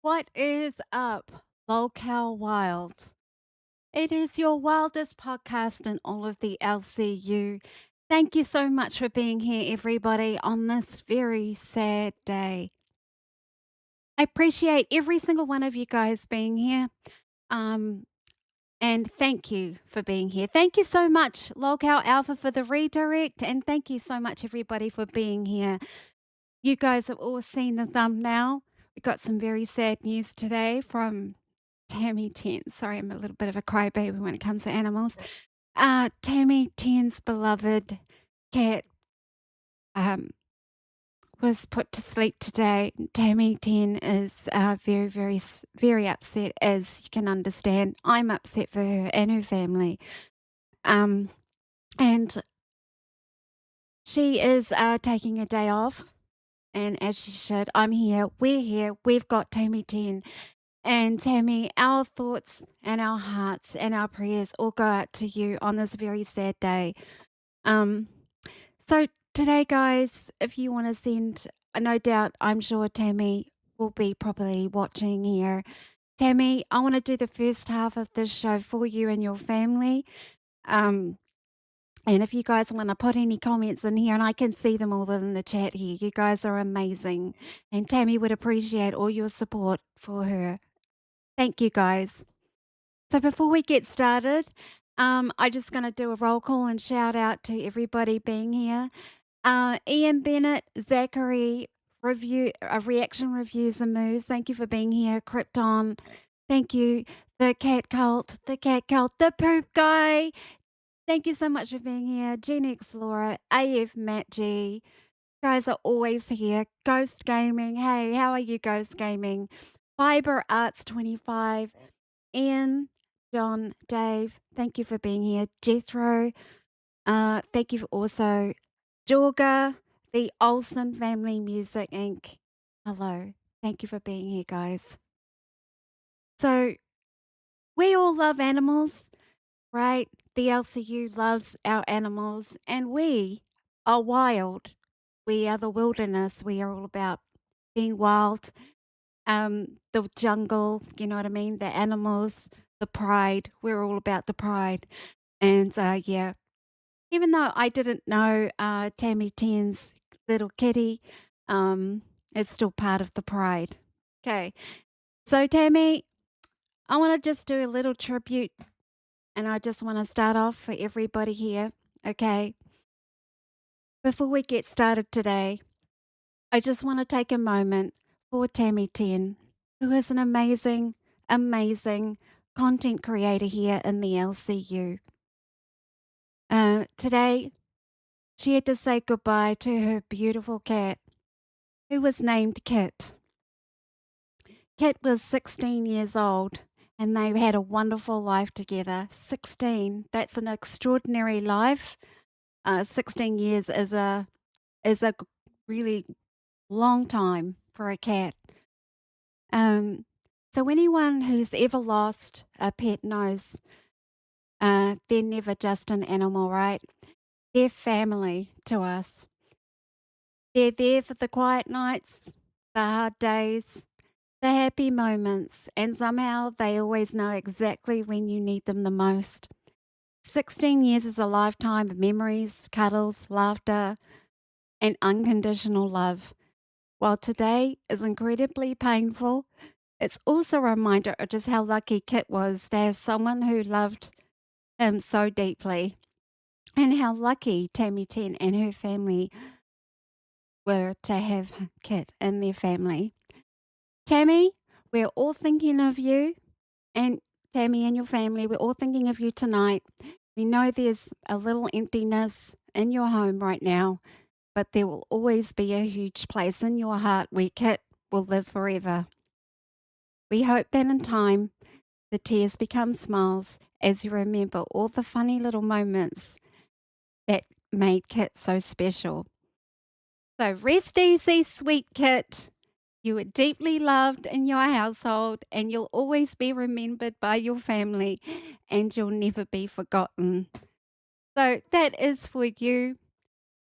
What is up, Locale Wilds? It is your wildest podcast in all of the LCU. Thank you so much for being here, everybody, on this very sad day. I appreciate every single one of you guys being here. Um, and thank you for being here. Thank you so much, Locale Alpha, for the redirect. And thank you so much, everybody, for being here. You guys have all seen the thumbnail. We got some very sad news today from Tammy Ten. Sorry, I'm a little bit of a crybaby when it comes to animals. Tammy Ten's beloved cat um, was put to sleep today. Tammy Ten is very upset, as you can understand. I'm upset for her and her family. Um, and she is taking a day off, and as she should. I'm here. We're here. We've got Tammy Ten. And Tammy, our thoughts and our hearts and our prayers all go out to you on this very sad day. Um, so today, guys, if you want to send, no doubt, I'm sure Tammy will be probably watching here. Tammy, I want to do the first half of this show for you and your family. Um, and if you guys want to put any comments in here, and I can see them all in the chat here, you guys are amazing. And Tammy would appreciate all your support for her. Thank you, guys. So before we get started, I'm just going to do a roll call and shout out to everybody being here. Ian Bennett, Zachary, reaction reviews and moves. Thank you for being here. Krypton, thank you. The cat cult, the poop guy. Thank you so much for being here. Gen X Laura, AF Matt G. Guys are always here. Ghost Gaming. Hey, how are you, Ghost Gaming? Fiber Arts 25. Ian, John, Dave, thank you for being here. Jethro, thank you for also. Jorga, the Olsen Family Music Inc. Hello. Thank you for being here, guys. So, we all love animals, right? The LCU loves our animals, and we are wild. We are the wilderness. We are all about being wild, the jungle, you know what I mean? The animals, the pride. We're all about the pride. And yeah, even though I didn't know Tammy Ten's little kitty, it's still part of the pride. Okay. So, Tammy, I want to just do a little tribute, and I just want to start off for everybody here. Okay. Before we get started today, I just want to take a moment for Tammy Ten, who is an amazing, amazing content creator here in the LCU. Today, she had to say goodbye to her beautiful cat, who was named Kit. Kit was 16 years old, and they had a wonderful life together. 16, that's an extraordinary life. 16 years is a really long time for a cat. So anyone who's ever lost a pet knows they're never just an animal, right? They're family to us. They're there for the quiet nights, the hard days, the happy moments, and somehow they always know exactly when you need them the most. 16 years is a lifetime of memories, cuddles, laughter, and unconditional love. While today is incredibly painful, it's also a reminder of just how lucky Kit was to have someone who loved him so deeply, and how lucky Tammy Ten and her family were to have Kit and their family. Tammy, we're all thinking of you, and Tammy and your family, we're all thinking of you tonight. We know there's a little emptiness in your home right now, but there will always be a huge place in your heart where Kit will live forever. We hope that in time, the tears become smiles as you remember all the funny little moments that made Kit so special. So rest easy, sweet Kit. You were deeply loved in your household, and you'll always be remembered by your family, and you'll never be forgotten. So that is for you.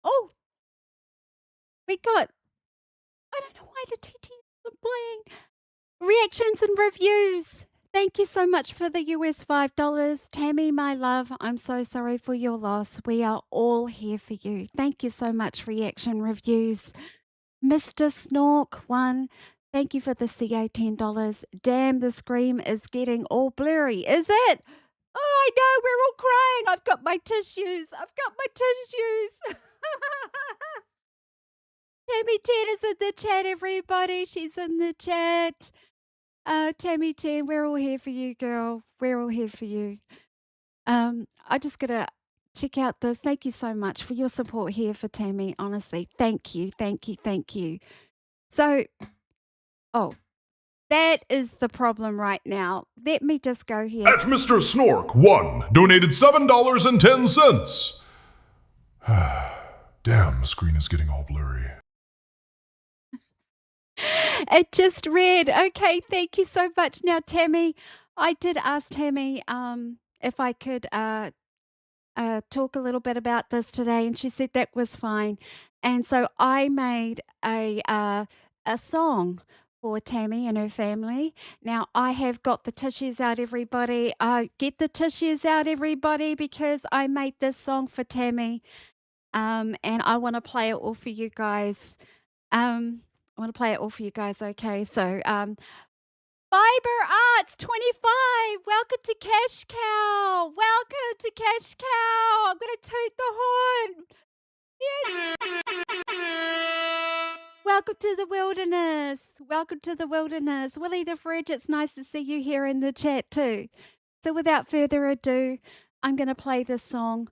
Oh, we got, I don't know why the TT isn't playing. Reactions and reviews. Thank you so much for the US $5. Tammy, my love, I'm so sorry for your loss. We are all here for you. Thank you so much, reaction reviews. Mr. Snork, 1. Thank you for the CA $10. Damn, the screen is getting all blurry. Is it? Oh, I know, we're all crying. I've got my tissues. I've got my tissues. Tammy Ten is in the chat, everybody. She's in the chat. Tammy Ten, we're all here for you, girl. We're all here for you. I just gotta check out this. Thank you so much for your support here for Tammy. Honestly, thank you, thank you, thank you. So, that is the problem right now. Let me just go here. At Mr. Snork, 1, donated $7.10. Damn, the screen is getting all blurry. It just read. Okay, thank you so much. Now, Tammy, I did ask Tammy if I could talk a little bit about this today, and she said that was fine. And so I made a song for Tammy and her family. Now, I have got the tissues out, everybody. Get the tissues out, everybody, because I made this song for Tammy, and I want to play it all for you guys. Okay? So, Fiber Arts 25, welcome to Cash Cow. Welcome to Cash Cow. I'm going to toot the horn. Yes. Welcome to the wilderness. Welcome to the wilderness. Willie the Fridge, it's nice to see you here in the chat too. So without further ado, I'm going to play this song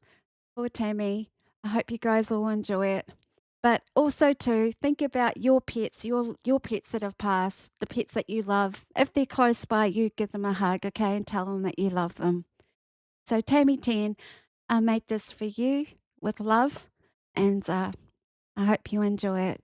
for Tammy. I hope you guys all enjoy it. But also too, think about your pets, your pets that have passed, the pets that you love. If they're close by you, give them a hug, okay, and tell them that you love them. So Tammy Ten, I made this for you with love, and I hope you enjoy it.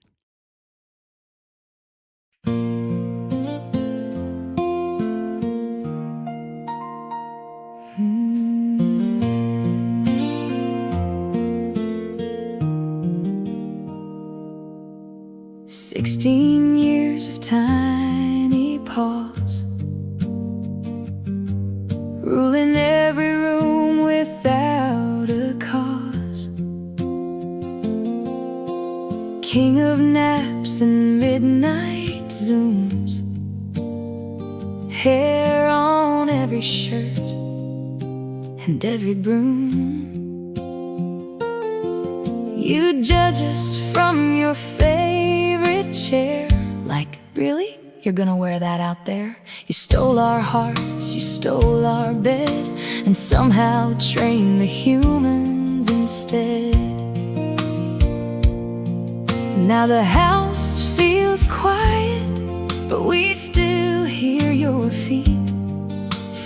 "16 years of tiny paws, ruling every room without a cause. King of naps and midnight zooms, hair on every shirt and every broom. You judge us from your favorite chair, like, really? You're gonna wear that out there? You stole our hearts, you stole our bed, and somehow trained the humans instead. Now the house feels quiet, but we still hear your feet.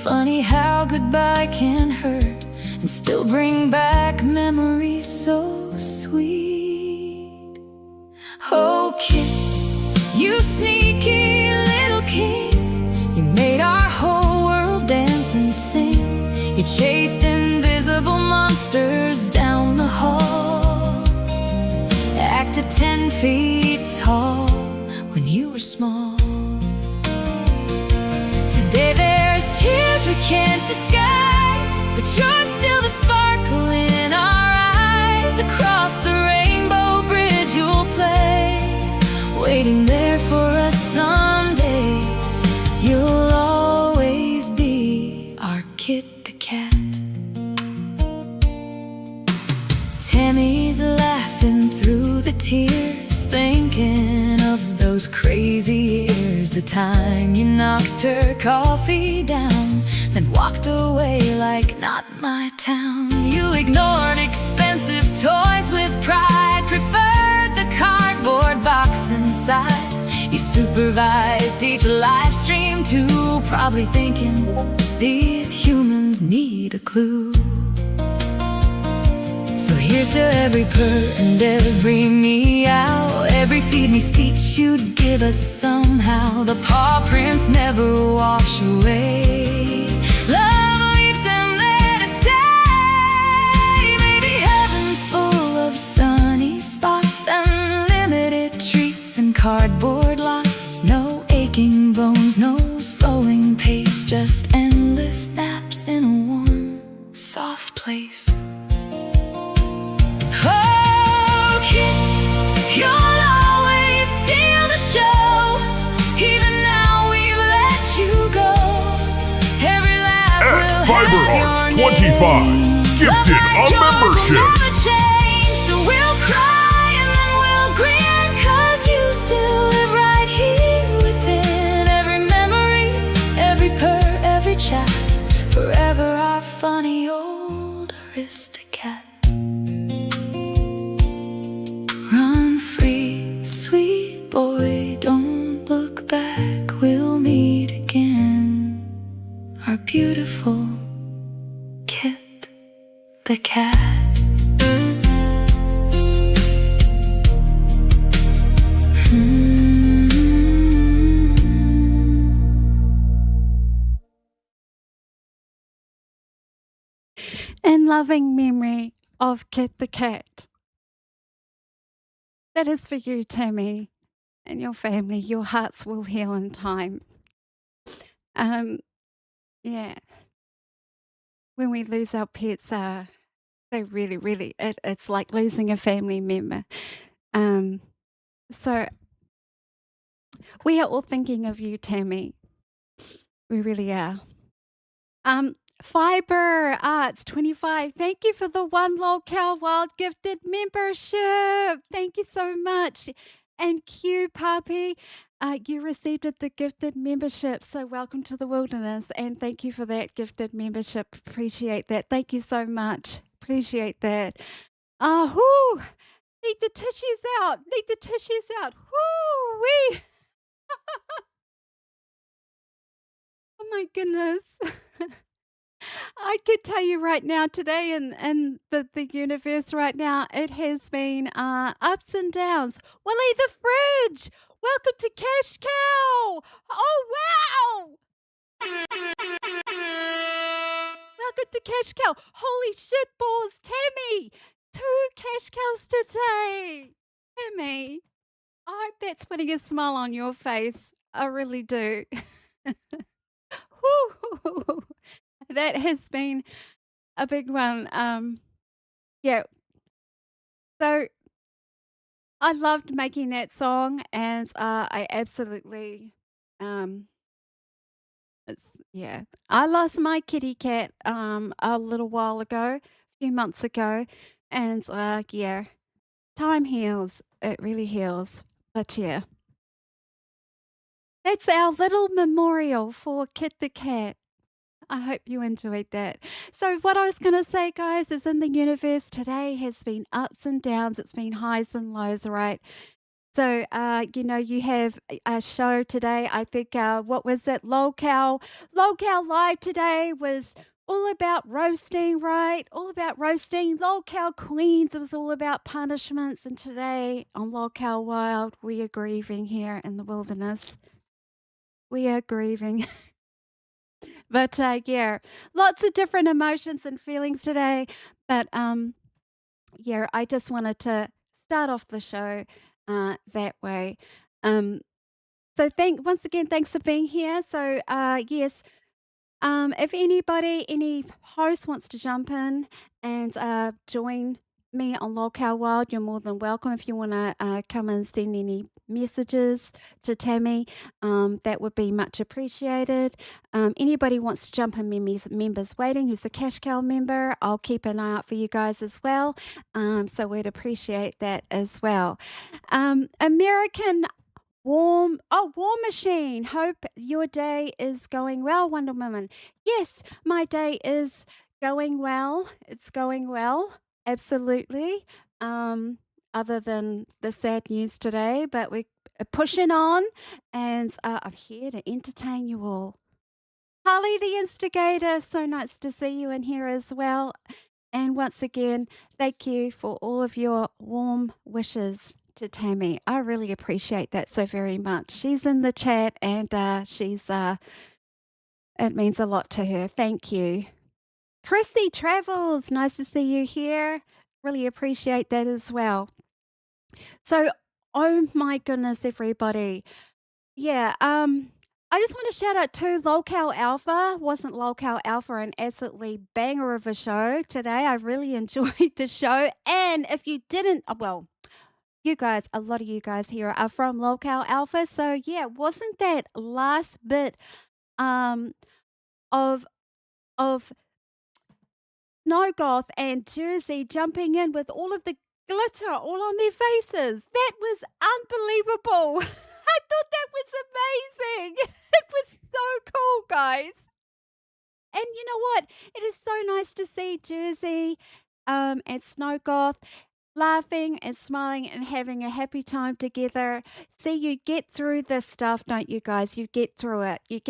Funny how goodbye can hurt and still bring back memories so sweet. Oh kid, you sneaky little king, you made our whole world dance and sing. You chased invisible monsters down the hall, acted 10 feet tall when you were small. Today there's tears we can't disguise, but you're still the sparkle in our eyes. Across the rainbow bridge you'll play, waiting there for us someday. You'll always be our Kit the cat. Tammy's laughing through the tears, thinking of those crazy years. The time you knocked her coffee down, then walked away like not my town. You ignored expensive toys with pride, preferred the cardboard box inside. You supervised each live stream too, probably thinking these humans need a clue. So here's to every purr and every meow, every feed me speech you'd give us somehow. The paw prints never wash away. Love leaves them there to stay. Maybe heaven's full of sunny spots, unlimited treats and cardboard lots. No aching bones, no 25. Gifted a membership. So we'll cry and then we'll grin, 'cause you still live right here within every memory, every purr, every chat. Forever our funny old aristocrat. Run free, sweet boy, don't look back. We'll meet again. Our beautiful Kit the cat. In loving memory of Kit the cat. That is for you, Tammy, and your family. Your hearts will heal in time. Yeah. When we lose our pets, they really, it's like losing a family member. So we are all thinking of you, Tammy. We really are. Fiber Arts 25, thank you for the one Locale Wild gifted membership. Thank you so much. And Q Puppy, you received the gifted membership. So welcome to the wilderness, and thank you for that gifted membership. Appreciate that. Thank you so much. Appreciate that. Whoo! Need the tissues out. Need the tissues out. Whoo wee! Oh my goodness. I could tell you right now, today in the universe right now, it has been ups and downs. Willie the Fridge, welcome to Cash Cow. Oh, wow. Welcome to Cash Cow. Holy shit balls, Tammy. 2 cash cows today. Tammy, I hope that's putting a smile on your face. I really do. Whew. That has been a big one. Yeah. So I loved making that song, and I absolutely, yeah. I lost my kitty cat a little while ago, a few months ago, and yeah, time heals. It really heals. But yeah, that's our little memorial for Kit the cat. I hope you enjoyed that. So, what I was going to say, guys, is in the universe today has been ups and downs. It's been highs and lows, right? So, you have a show today. I think, what was it? Locale Live today was all about roasting, right? All about roasting. Locale Queens, it was all about punishments. And today on Locale Wild, we are grieving here in the wilderness. We are grieving. But, yeah, lots of different emotions and feelings today. But, yeah, I just wanted to start off the show that way. Um, so once again, thanks for being here. So, yes, if any host wants to jump in and join me on Locale Wild, you're more than welcome. If you want to come and send any messages to Tammy, that would be much appreciated. Anybody wants to jump in members waiting who's a Cash Cow member, I'll keep an eye out for you guys as well. So we'd appreciate that as well. American War Machine. Hope your day is going well, Wonder Woman. Yes, my day is going well. It's going well. Absolutely. Other than the sad news today, but we're pushing on, and I'm here to entertain you all. Harley the Instigator, so nice to see you in here as well. And once again, thank you for all of your warm wishes to Tammy. I really appreciate that so very much. She's in the chat, and it means a lot to her. Thank you. Chrissy Travels, nice to see you here. Really appreciate that as well. So, oh my goodness, everybody. Yeah, I just want to shout out to Locale Alpha. Wasn't Locale Alpha an absolutely banger of a show today? I really enjoyed the show. And if you didn't, well, you guys, a lot of you guys here are from Locale Alpha. So yeah, wasn't that last bit of Snowgoth and Jersey jumping in with all of the glitter all on their faces. That was unbelievable. I thought that was amazing. It was so cool, guys. And you know what? It is so nice to see Jersey and Snowgoth laughing and smiling and having a happy time together. See, you get through this stuff, don't you guys? You get through it. You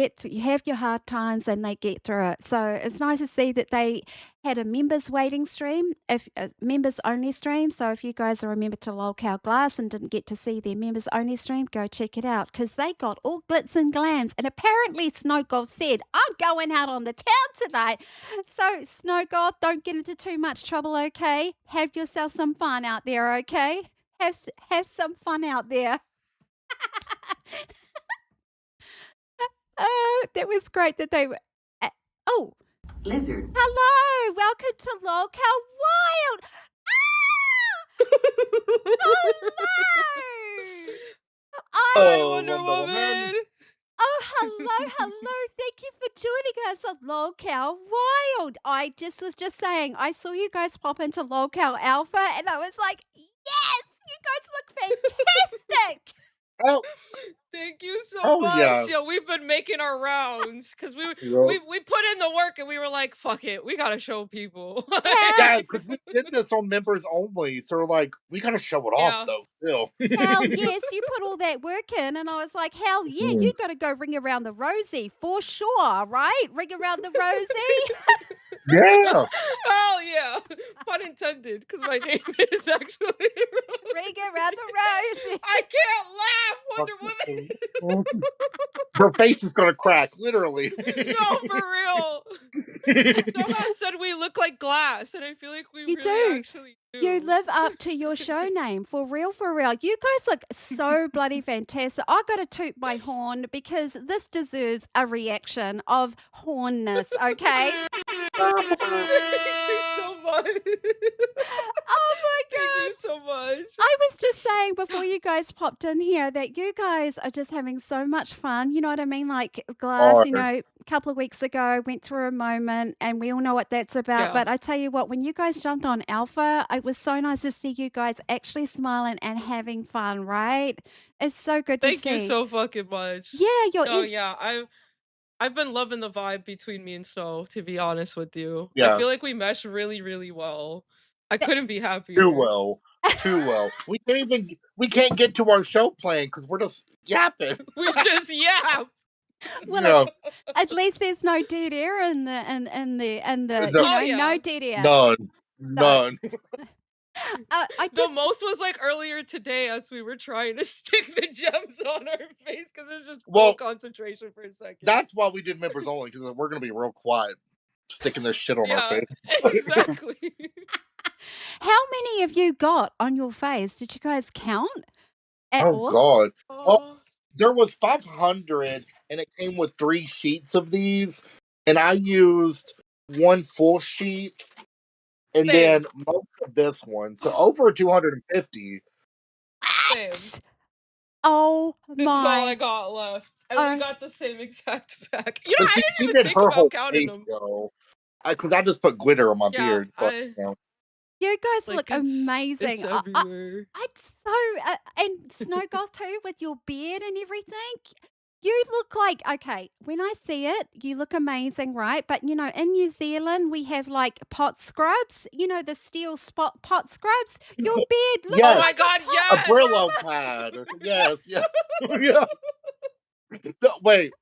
have your hard times and they get through it. So it's nice to see that they had a members waiting stream, if members only stream. So if you guys are a member to Lolcow Glass and didn't get to see their members only stream, go check it out because they got all glitz and glams. And apparently Snowgold said, I'm going out on the town tonight. So Snowgold, don't get into too much trouble, okay? Have yourself some fun out there, okay? Have some fun out there. That was great that they were. Oh, Lizard. hello, welcome to Lolcow Wild. Ah! Hello. Hi, I Wonder Woman. Oh, hello, hello. Thank you for joining us on Lolcow Wild. I was just saying, I saw you guys pop into Lolcow Alpha, and I was like, yes, you guys look fantastic. Oh, Thank you so oh much. yeah. Yeah, we've been making our rounds because we Yep. we put in the work and we were like, fuck it, we gotta show people. Yeah, because we did this on members only, so we're like, we gotta show it Yeah. off though. Still. Hell yes, you put all that work in, and I was like, hell yeah, you got to go ring around the Rosie for sure, right? Ring around the Rosie. Yeah. Hell yeah. Pun intended, because my name is actually Ring around the Rosie. I can't laugh, Wonder Woman. Her face is gonna crack, literally. No, for real. Nomad said we look like glass, and I feel like we You really do. actually do. You live up to your show name, for real, for real. You guys look so bloody fantastic. I got to toot my horn because this deserves a reaction of hornness, okay? Thank you so much. Oh my Thank you God. so much. I was just saying before you guys popped in here that you guys are just having so much fun. You know what I mean? Like Glass, you Are. know, a couple of weeks ago went through a moment and we all know what that's about. Yeah. But I tell you what, when you guys jumped on Alpha, it was so nice to see you guys actually smiling and having fun, right? It's so good to Thank see. you so fucking much. Yeah, you're No, in. yeah, I've been loving the vibe between me and Snow, to be honest with you. I Yeah. feel like we mesh really, really well. I That- couldn't be Too happier. well. Too well. We can't get to our show plan because we're just yapping. We just yap. Well, Yeah. at least there's no dead air in the No. you know, Oh, yeah. no dead air. None. None. I The just most was like earlier today as we were trying to stick the gems on our face because it's just full Well, concentration for a second. that's why we did members only, because we're gonna be real quiet, sticking this shit on our Yeah, face. exactly. how many of you got on your face? Did you guys count at Oh all? God. Well, Oh, there was 500, and it came with 3 sheets of these, and I used 1 full sheet, and Same. then most of this one, so over 250. same. What? Oh This is all I my. got left. And Oh. we got the same exact pack. You know, But I she didn't even did think her whole about counting face them. though, because I just put glitter on my Yeah, beard. But You guys like look it's amazing. everywhere. I'd so and Snowgoth too with your beard and everything. You look like okay. When I see it, you look amazing, right? But you know, in New Zealand, we have like pot scrubs. You know, the steel spot pot scrubs. Your beard looks Yes. Oh my like God, a pot. yes! a Brillo pad. Yes, yeah, yeah. No, wait,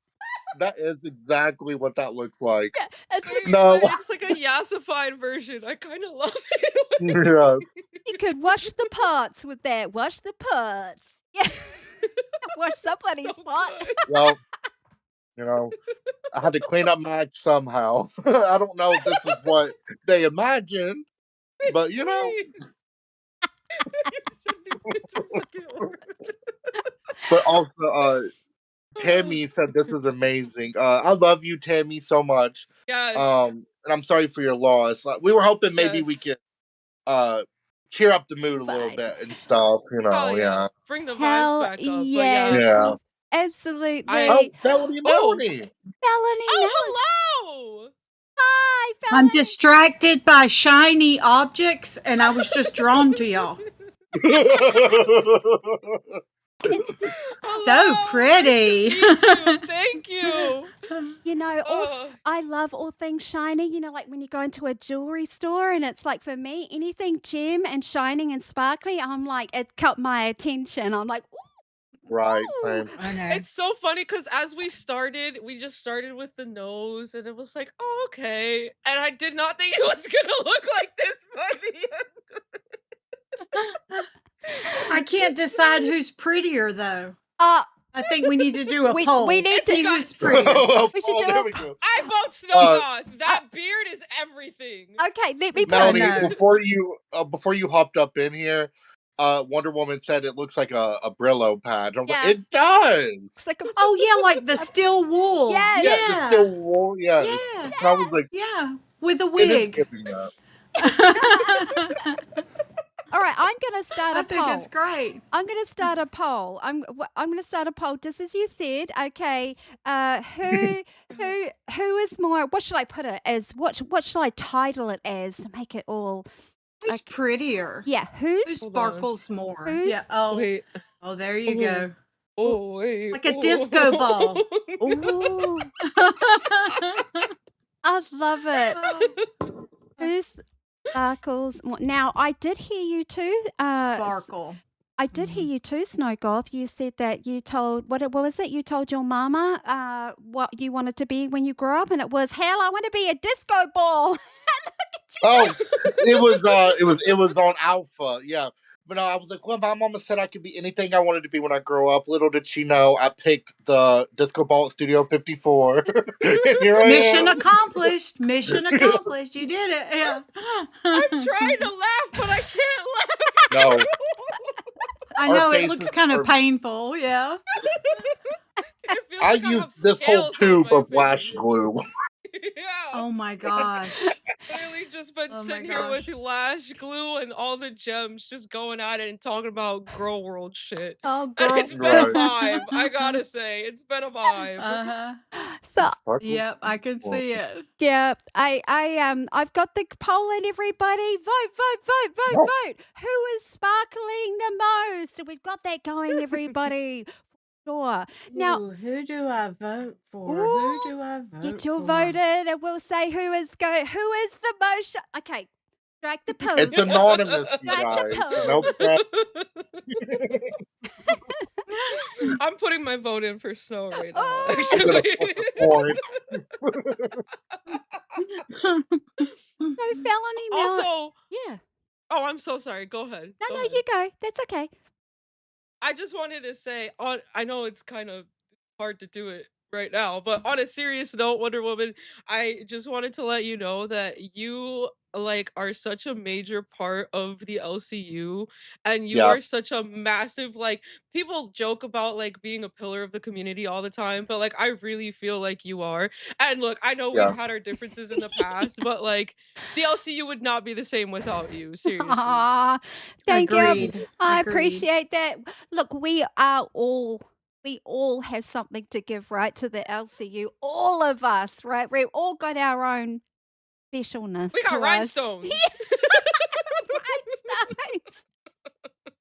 that is exactly what that looks like. Yeah, it looks. No. It's like a yassified version. I kind of love it. Yes. You could wash the pots with that. Wash the pots. Yeah, wash somebody's So pot. good. Well, you know, I had to clean up my act somehow. I don't know if this is what they imagined, but you know. You're sending me to fucking order. But also, Tammy said this is amazing. I love you, Tammy, so much. Yes. And I'm sorry for your loss. We were hoping maybe we Yes. could cheer up the mood a little Vibe. bit and stuff. You know, Hell yeah. yeah. Bring the vibes Hell back up. But yes, Yeah. absolutely. I- Oh, Melanie, Oh. Melanie. Melanie, Oh, hello! Hi, I'm Felony. distracted by shiny objects, and I was just drawn to y'all. It's So Hello, pretty. nice to meet you. Thank you. all Oh, I love all things shiny, like when you go into a jewelry store and it's like for me, anything gem and shining and sparkly, I'm like, it caught my attention. I'm like, Right, ooh. same. I know. it's so funny because as we just started with the nose, and it was like, oh, okay. And I did not think it was gonna look like this funny. I can't decide who's prettier, though. Uh, I think we need to do a we poll. need It's to See got who's prettier. we should Oh, do there a we go. I vote Uh, Snowgoth. That beard is everything. okay, let me I put Melanie, know. before you hopped up in here, Wonder Woman said it looks like a Brillo pad. And I was like, Yeah. it does. looks like a Oh, yeah, like the steel wool. Yes. Yeah, the Yeah. still wool. Yes. Yeah. And I was like, Yeah. With a it is wig. giving that. All right, I'm going to start I a think poll. it's great. I'm going to start a poll. I'm going to start a poll just as you said. Okay, who is more? What should I put it as? What should I title it as to make it all? Who's prettier? Yeah, Who who's Hold on. sparkles more? Who's- Yeah. Oh, Wait. oh, there you Ooh. go. Oh, wait. Like a disco ball. Ooh, I love it. Who's sparkles more? Now I did hear you too. Sparkle. I did hear you too, Snowgoth. You said that you told what was it? You told your mama what you wanted to be when you grew up, and it was hell. I want to be a disco ball. Oh, it was on Alpha, yeah. But no, I was like, well, my mama said I could be anything I wanted to be when I grow up. Little did she know, I picked the disco ball at Studio 54. And here I Mission am. accomplished. Mission accomplished. You did it. Yeah. I'm trying to laugh, but I can't laugh. No, I Our know it faces looks kind are- of painful. Yeah. It feels I like I have used this whole scales on tube my of lash face. glue. Yeah. Oh my gosh. Literally just been Oh my sitting here with gosh. lash glue and all the gems, just going at it and talking about girl world shit. Oh, And girl. it's been a Right. vibe. I gotta say, it's been a vibe. Uh-huh. So Yep, I can see it. yeah, I've got the poll in, everybody. Vote. Who is sparkling the most? So we've got that going, everybody. Sure. Now, Ooh, who do I vote for? Ooh, Who do I vote get your for? vote in, and we'll say who is the most. Okay, strike the pose. It's anonymous, you Strike the guys. No pressure. I'm putting my vote in for Snow right now, Oh. I'm gonna actually. flip a coin. So felony Mel. Also, Yeah. oh, I'm so sorry. Go ahead. No, Go no, ahead. you go. That's okay. I just wanted to say, I know it's kind of hard to do it right now, but on a serious note, Wonder Woman, I just wanted to let you know that you like are such a major part of the LCU, and you Yeah, are such a massive like people joke about like being a pillar of the community all the time, but like I really feel like you are. And look, I know we've yeah. had our differences in the past, but like the LCU would not be the same without you, seriously. Aw, thank you. Agreed. I Agreed. appreciate that. Look, we all have something to give, right, to the LCU. All of us, right? We've all got our own specialness. We got to us. rhinestones. Rhinestones.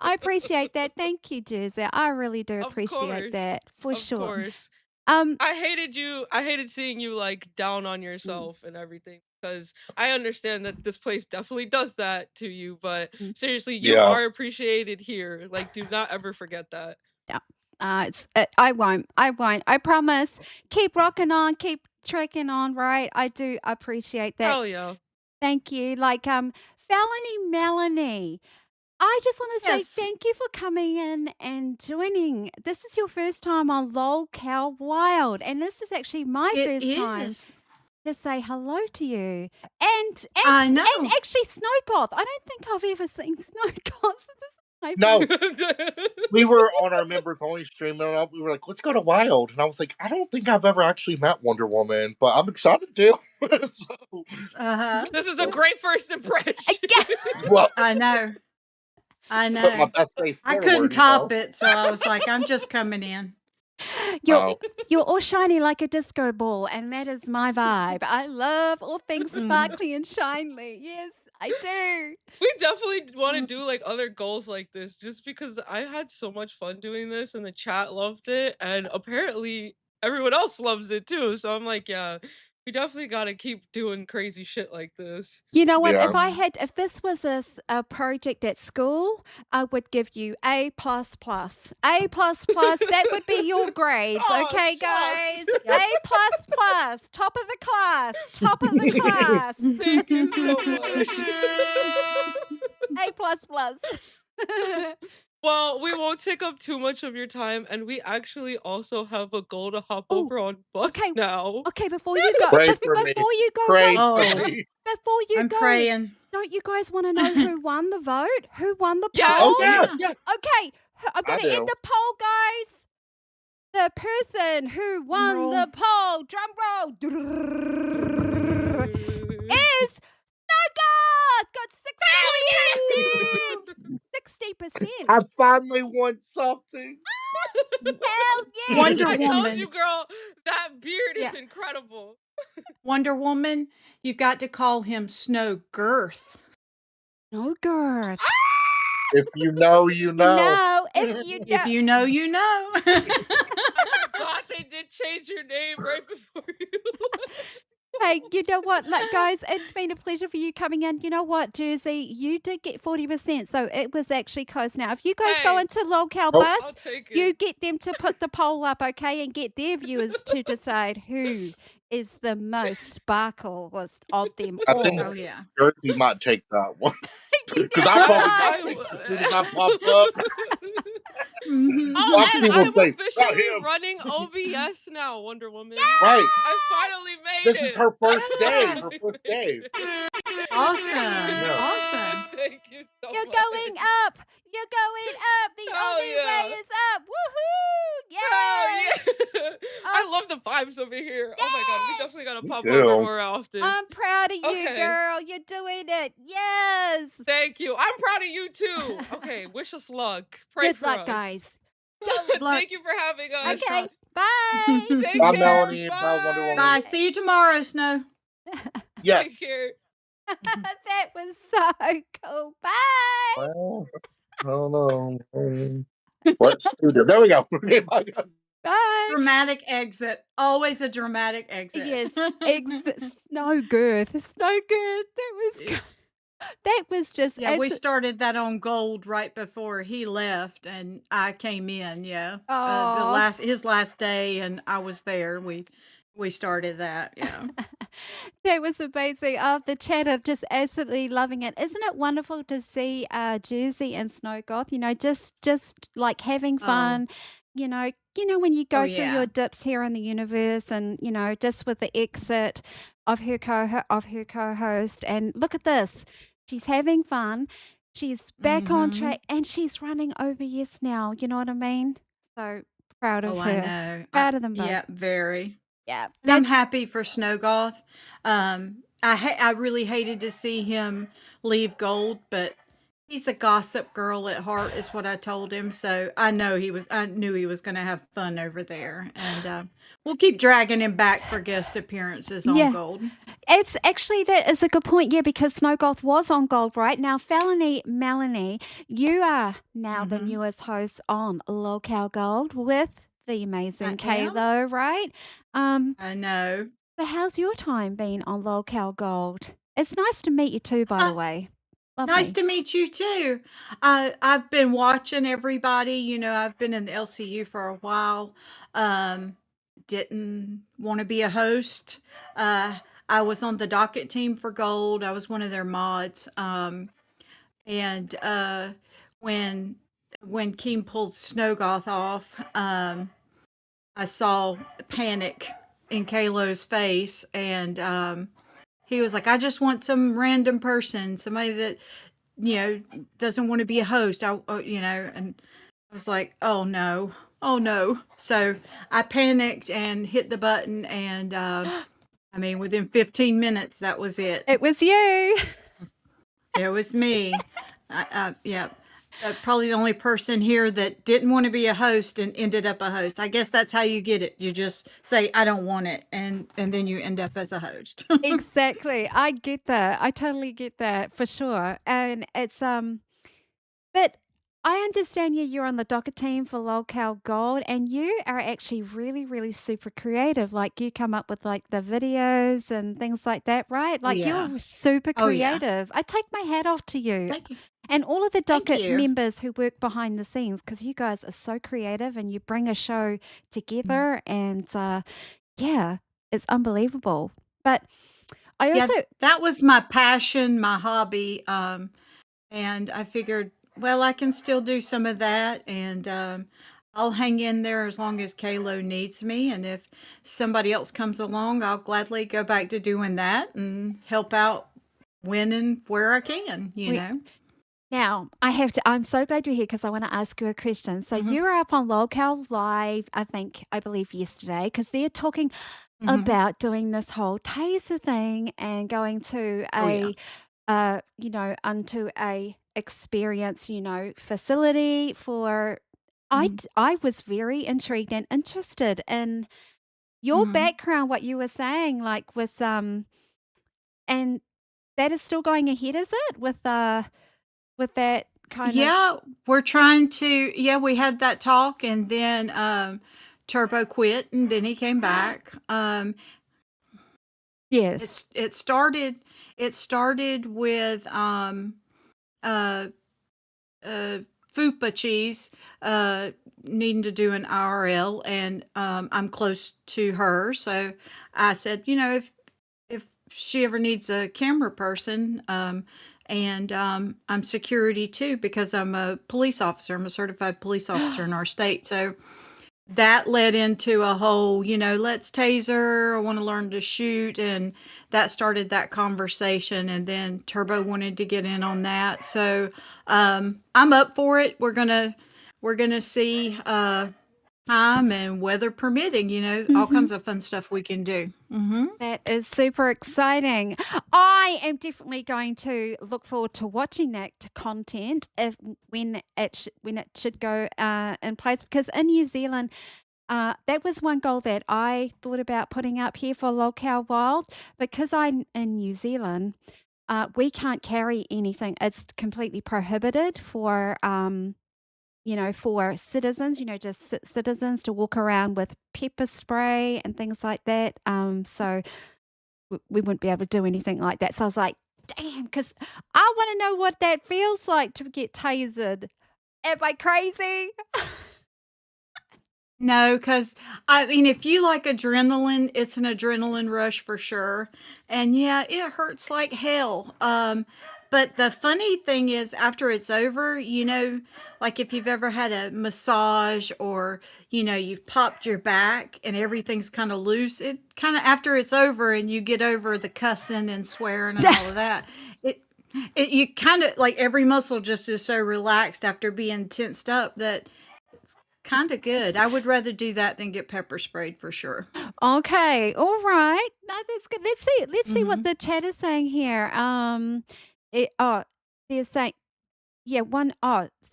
I appreciate that. Thank you, Jersey. I really do Of appreciate course, that for of sure. course. Um, I hated seeing you like down on yourself and everything because I understand that this place definitely does that to you, but Mm. seriously, you Yeah. are appreciated here. Like, do not ever forget that. I won't. I promise. Keep rocking on. Keep trekking on. Right. I do appreciate that. Hell yeah. Thank you. Like Felony Melanie. I just want to Yes. say thank you for coming in and joining. This is your first time on Lol Cow Wild, and this is actually my It first time is. to say hello to you. And I know. and actually Snowgoth. I don't think I've ever seen Snowgoth. So this is my No, first- we were on our members only stream and we were like, let's go to Wild. And I was like, I don't think I've ever actually met Wonder Woman, but I'm excited to. So, Uh-huh. This is a great first impression. well, I know. I put my know. best face I forward. couldn't top it, so I was like, I'm just coming in. You're Oh, you're all shiny like a disco ball, and that is my vibe. I love all things Mhm. sparkly and shiny. Yes, I do. We definitely want to Mm. do like other goals like this just because I had so much fun doing this and the chat loved it and apparently everyone else loves it too. So I'm like, yeah, we definitely got to keep doing crazy shit like this. You know what? yeah. If this was a project at school, I would give you A plus plus. A plus plus. That would be your grades, Oh, okay, shucks. guys? A plus plus. Top of the class. Top of the class. Thank you so much. A plus plus. Well, we won't take up too much of your time, and we actually also have a goal to hop Oh, over on bus okay. now. Okay, before you go, Pray for me. before you go, Pray wait, for Oh, me. before you I'm go, praying. don't you guys want to know who won the vote? Who won the Yes. poll? Oh yeah, Yeah. yeah. Okay, I'm I going to end do. the poll, guys. The person who Drum won roll. the poll, drum roll, is Snow God. Got 60%. 60%. I finally won something. Hell yeah. Wonder I told Woman. you, girl, that beard is Yeah. incredible. Wonder Woman, you got to call him Snow Girth. No girth. If you know, you know. No, if you If don't. you know, you know. I forgot they did change your name right before you. Hey, you know what? Like, guys, it's been a pleasure for you coming in. You know what, Jersey? You did get 40%, so it was actually close. Now, if you guys go Hey, into Lolcow Oh, Bus, I'll take you it. get them to put the poll up, okay, and get their viewers to decide who is the most sparklest of them I Oh, think all. yeah. Jersey might take that one You because know I probably what? got picked as soon as I popped up. Mhm. Oh, Watch and people I'm say, "Not officially him." running OBS now, Wonder Woman. Right. I finally made This is it. her I first day. Her finally first made day. it. Awesome. Yeah. Awesome. Thank you so You're much. going up. You're going up. The Hell only way yeah. is up. Woohoo! Hell Yes. yeah. I love the vibes over here. Oh my god, we Yes. definitely gotta Me pop over too. more often. I'm proud of you, Okay. girl. You're doing it. Yes. Thank you. I'm proud of you too. Okay, wish us luck. Pray Good for luck, us. guys. Good luck. Thank you for having us. Yes, Okay. guys. Bye. Take Bye, care. Melanie. Bye, Wonder Woman. Bye. Bye. See you tomorrow, Snow. Yes. Take care. That was so cool. Bye. Well, I don't know. What studio? There we go. Okay, bye, guys. Bye. Dramatic exit. Always a dramatic exit. Yes. Snow girth. Snow girth. That was just Yeah, we started that on Gold right before he left, and I came in. Yeah, Oh. his last day, and I was there. We started that. Yeah. That was amazing. Oh, the chat are just absolutely loving it. Isn't it wonderful to see Jersey and Snow Goth, just like having Oh. fun, when you go Oh, through yeah. your dips here in the universe and, just with the exit of her co-host and look at this. She's having fun. She's back on Mhm. track and she's running OBS now. You know what I mean? So proud of Oh, her. I know. Proud of them both. Yeah, very. Yeah. And I'm That's happy for Snowgoth. I really hated to see him leave Gold, but he's a gossip girl at heart, is what I told him. So I knew he was going to have fun over there, and we'll keep dragging him back for guest appearances on Yeah. Gold. Actually, that is a good point. Yeah, because Snowgoth was on Gold, right? Now, Melanie, you are now the Mhm. newest host on Lolcow Gold with the amazing I am. Kaylo, right? I know. So how's your time been on Lolcow Gold? It's nice to meet you too, by the way. Lovely. Nice to meet you too. I've been watching everybody. I've been in the LCU for a while. Didn't want to be a host. I was on the docket team for Gold. I was one of their mods. And when Keem pulled Snowgoth off, I saw panic in Kalo's face, and he was like, "I just want some random person, somebody that doesn't want to be a host." And I was like, "Oh no, oh no!" So I panicked and hit the button, and within 15 minutes, that was it. It was you. It was me. Yeah. Probably the only person here that didn't want to be a host and ended up a host. I guess that's how you get it. You just say, "I don't want it," and then you end up as a host. Exactly. I get that. I totally get that for sure. And but I understand you're on the docket team for Lolcow Gold, and you are actually really, really super creative. Like you come up with like the videos and things like that, right? Oh, Like yeah. you're super Oh, yeah. creative. I take my hat off to you. Thank you. And all of the Thank docket you. members who work behind the scenes, because you guys are so creative and you bring a show together, and yeah, it's unbelievable. But I Yeah, also, that was my passion, my hobby, and I figured, well, I can still do some of that, and I'll hang in there as long as Kalo needs me. And if somebody else comes along, I'll gladly go back to doing that and help out when and where I can, you we know. now I have to. I'm so glad you're here because I want to ask you a question. So Hmm. you were up on Lolcow Live, I believe yesterday, because they're talking Hmm. about doing this whole taser thing and going to Oh, yeah. onto a experience, facility for. Hmm. I was very intrigued and interested in your Hmm. background, what you were saying, like with and that is still going ahead, is it? With that kind of. Yeah, we're trying to, yeah, we had that talk, and then Turbo quit and then he came back. Yes. It started with uh uh Fupa cheese needing to do an IRL, and I'm close to her, so I said, if she ever needs a camera person, and I'm security too because I'm a police officer. I'm a certified police officer in our state, so that led into a whole, let's taser. I want to learn to shoot. And that started that conversation. And then Turbo wanted to get in on that. So I'm up for it. We're gonna see time and weather permitting, all Mhm. kinds of fun stuff we can do. Hmm. That is super exciting. I am definitely going to look forward to watching that content if when it should go in place, because in New Zealand, that was one goal that I thought about putting up here for Lolcow Wild, because I'm in New Zealand. We can't carry anything. It's completely prohibited for citizens, just citizens to walk around with pepper spray and things like that. So we wouldn't be able to do anything like that. So I was like, damn, because I want to know what that feels like to get tasered. Am I crazy? No, because I mean, if you like adrenaline, it's an adrenaline rush for sure. And yeah, it hurts like hell. But the funny thing is, after it's over, like if you've ever had a massage, or, you've popped your back and everything's kind of loose, it kind of, after it's over and you get over the cussing and swearing and all of that, it, you kind of like every muscle just is so relaxed after being tensed up that kinda good. I would rather do that than get pepper sprayed for sure. Okay, all right. No, that's good. Let's see what Mhm. the chat is saying here. It, oh, they're saying, yeah,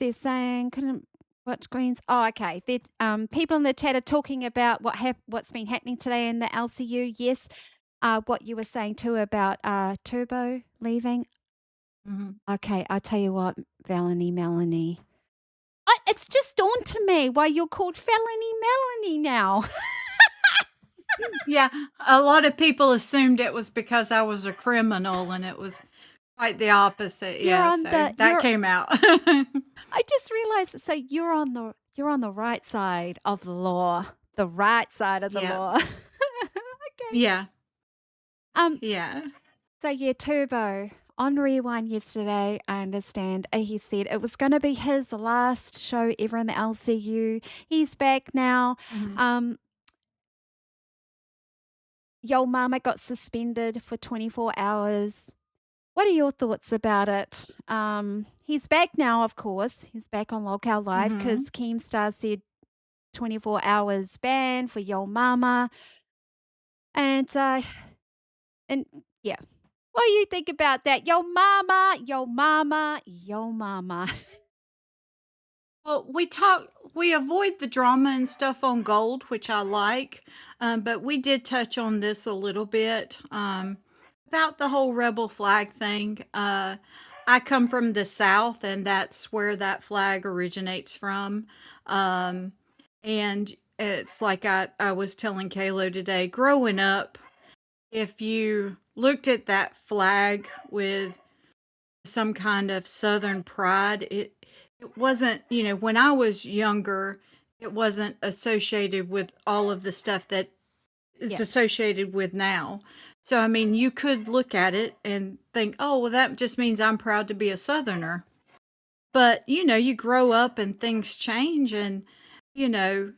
they're saying couldn't watch Greens. Oh, okay. People in the chat are talking about what's been happening today in the LCU. Yes, what you were saying too about Turbo leaving. Mhm. Okay, I'll tell you what, Melanie. It's just dawned to me why you're called Felony Melanie now. Yeah, a lot of people assumed it was because I was a criminal, and it was quite the opposite, You're yeah, on so the that you're came out. I just realized, so you're on the right side of the law. The right side of the Yeah. law. Okay. Yeah. Um, Yeah. so yeah, Turbo on Rewind yesterday, I understand, he said it was gonna be his last show ever in the LCU. He's back now. Mhm. Um, Yo Mama got suspended for 24 hours. What are your thoughts about it? He's back now, of course. He's back on Lolcow Live Mhm. because Keemstar said 24 hours ban for Yo Mama. And and yeah. What do you think about that? Yo mama, yo mama, yo mama. Well, we avoid the drama and stuff on Gold, which I like, but we did touch on this a little bit about the whole rebel flag thing. I come from the South, and that's where that flag originates from. Um, and it's like I was telling Kalo today, growing up, if you looked at that flag with some kind of Southern pride. It wasn't, when I was younger, it wasn't associated with all of the stuff that it's Yeah. associated with now. So, I mean, you could look at it and think, oh, well, that just means I'm proud to be a Southerner. But, you grow up and things change and, you know,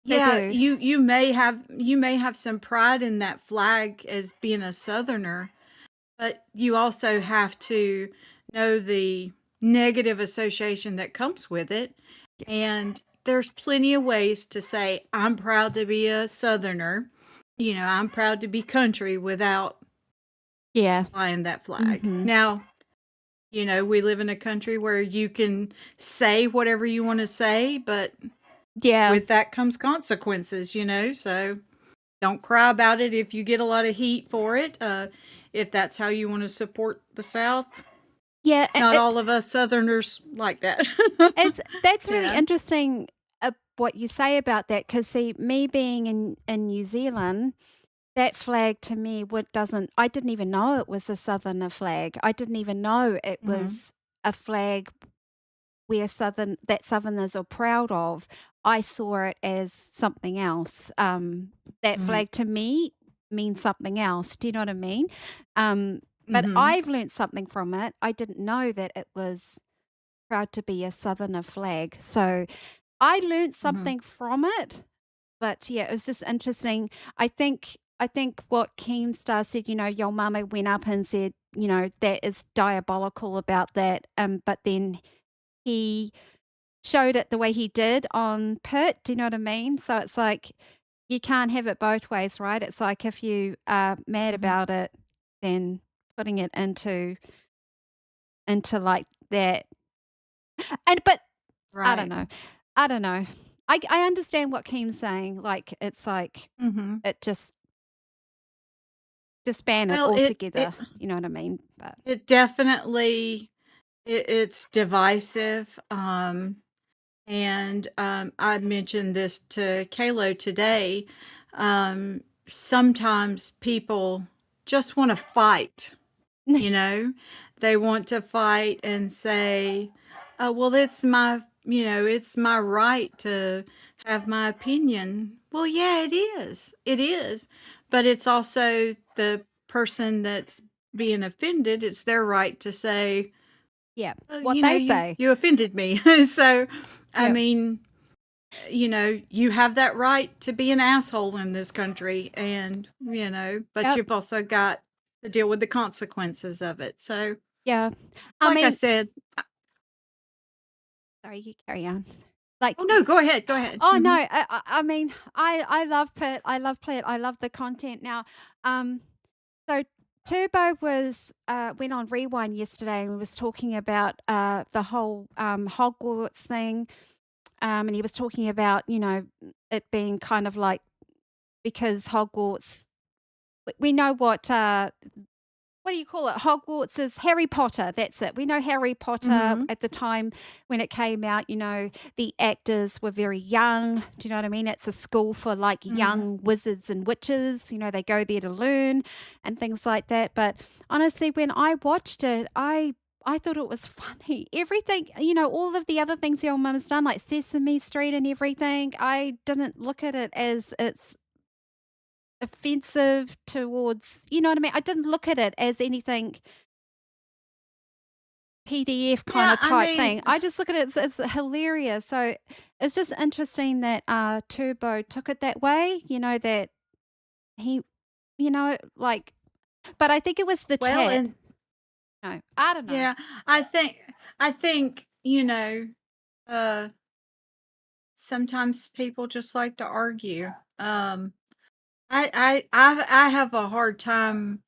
They yeah, do. you may have some pride in that flag as being a Southerner, but you also have to know the negative association that comes with it. And there's plenty of ways to say, I'm proud to be a Southerner. I'm proud to be country without Yeah. flying that flag. Mhm. Now, we live in a country where you can say whatever you want to say, but Yeah. with that comes consequences. So don't cry about it if you get a lot of heat for it. If that's how you want to support the South, Yeah, not all of us Southerners like that. that's really Yeah. interesting, what you say about that. Because see, me being in New Zealand, that flag to me would doesn't I didn't even know it was a Southerner flag. I didn't even know it Mhm. was a flag where Southerners are proud of. I saw it as something else. That Mhm. flag to me means something else. Do you know what I mean? Um, but Mhm. I've learnt something from it. I didn't know that it was proud to be a Southerner flag. So I learnt Mhm. something from it. But yeah, it was just interesting. I think what Keemstar said, your mama went up and said, that is diabolical about that. But then he showed it the way he did on Pit. Do you know what I mean? So it's like you can't have it both ways, right? It's like if you are mad Mhm. about it, then putting it into like that. And but I don't Right. know. I don't know. I understand what Keem's saying. Like it's like Mhm. it just disband it Well, altogether. You know what I mean? But it definitely it's divisive. And I mentioned this to Kalo today. Sometimes people just want to fight. You know, they want to fight and say, well, it's my right to have my opinion. Well, yeah, it is. It is. But it's also the person that's being offended. It's their right to say, yeah, oh, what they you, say. you offended me. So, I Yeah. mean, you have that right to be an asshole in this country and, but Yep. you've also got to deal with the consequences of it. So, Yeah. I like I mean, said, sorry, you carry on. Like, oh no, go ahead. Go ahead. oh no, Mhm. I mean, I love Pit. I love Pit. I love the content now. Um, so Turbo went on Rewind yesterday and was talking about the whole Hogwarts thing. And he was talking about it being kind of like because Hogwarts. We know what do you call it? Hogwarts is Harry Potter, that's it. We know Harry Potter Mhm. at the time when it came out, the actors were very young. Do you know what I mean? It's a school for like Mhm. young wizards and witches. They go there to learn and things like that. But honestly, when I watched it, I thought it was funny. Everything, all of the other things your mum's done, like Sesame Street and everything, I didn't look at it as it's offensive towards you know what I mean? I didn't look at it as anything PDF Yeah, kinda I type thing. mean, I just look at it as hilarious. So, it's just interesting that, Turbo took it that way, that he like but I think it was the well, chat. and No, I don't know. yeah, I think, uh sometimes people just like to argue. I have a hard time,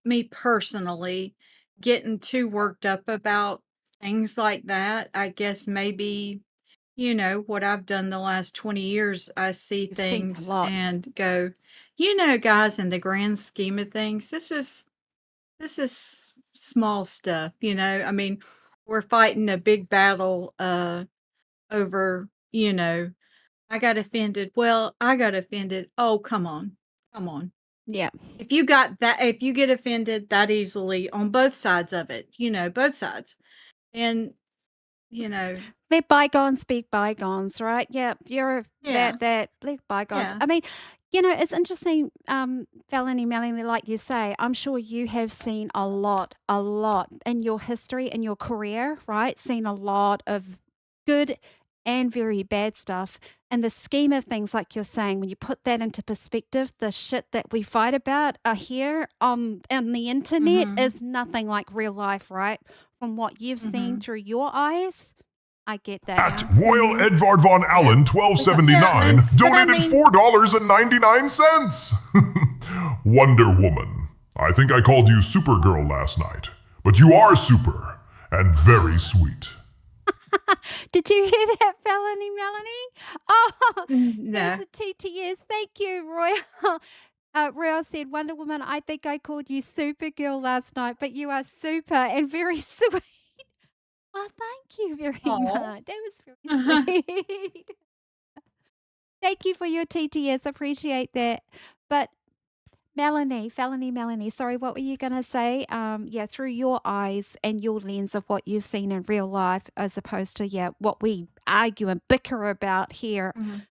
me personally, getting too worked up about things like that. I guess maybe, what I've done the last 20 years, I see You've seen a things lot. and go, guys, in the grand scheme of things, this is small stuff, I mean, we're fighting a big battle over, I got offended. Well, I got offended. Oh, come on. Come on. Yeah. If you get offended that easily on both sides of it, both sides. And, you know, Let bygones be bygones, right? Yeah, you're yeah, that let bygones. yeah. I mean, it's interesting, Felony Melanie, like you say, I'm sure you have seen a lot in your history, in your career, right? Seen a lot of good and very bad stuff. And the scheme of things, like you're saying, when you put that into perspective, the shit that we fight about here on the internet Mhm. is nothing like real life, right? From what you've seen Mhm. through your eyes, I get that. At Yeah. Royal Mhm. Edvard von Yeah. Allen, Yeah, 1279, but I donated mean, $4.99. Wonder Woman. I think I called you Supergirl last night, but you are super and very sweet. Did you hear that, Felony Melanie? Oh, there's no. a TTS. Thank you, Roy. Royal said, Wonder Woman, I think I called you Supergirl last night, but you are super and very sweet. Well, thank you very Oh. much. That was very sweet. Thank you for your TTS. Appreciate that. But Felony Melanie, sorry, what were you going to say? Yeah, through your eyes and your lens of what you've seen in real life, as opposed to, yeah, what we argue and bicker about here Mhm.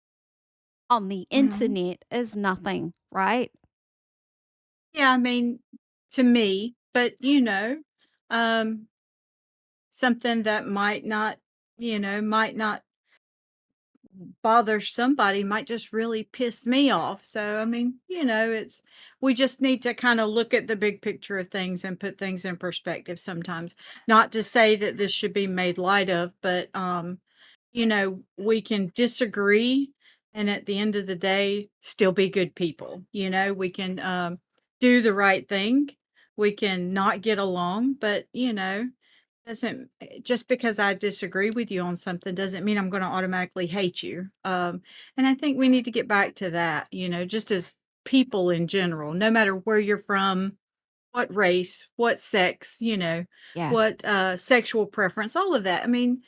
on the Mhm. internet is nothing, right? Yeah, I mean, to me, but um, something that might not bother somebody might just really piss me off. So, I mean, we just need to kind of look at the big picture of things and put things in perspective sometimes. Not to say that this should be made light of, but we can disagree and at the end of the day still be good people. We can do the right thing. We can not get along, but doesn't just because I disagree with you on something doesn't mean I'm going to automatically hate you. And I think we need to get back to that, just as people in general, no matter where you're from, what race, what sex, Yeah. what sexual preference, all of that. I mean,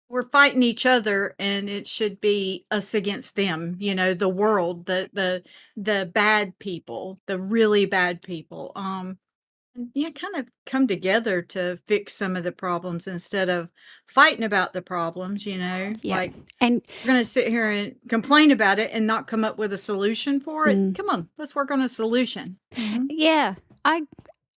we're fighting each other and it should be us against them, the world, the bad people, the really bad people. And yeah, kind of come together to fix some of the problems instead of fighting about the problems, Yeah. like And we're going to sit here and complain about it and not come up with a solution for it. mm, Come on, let's work on a solution. yeah, I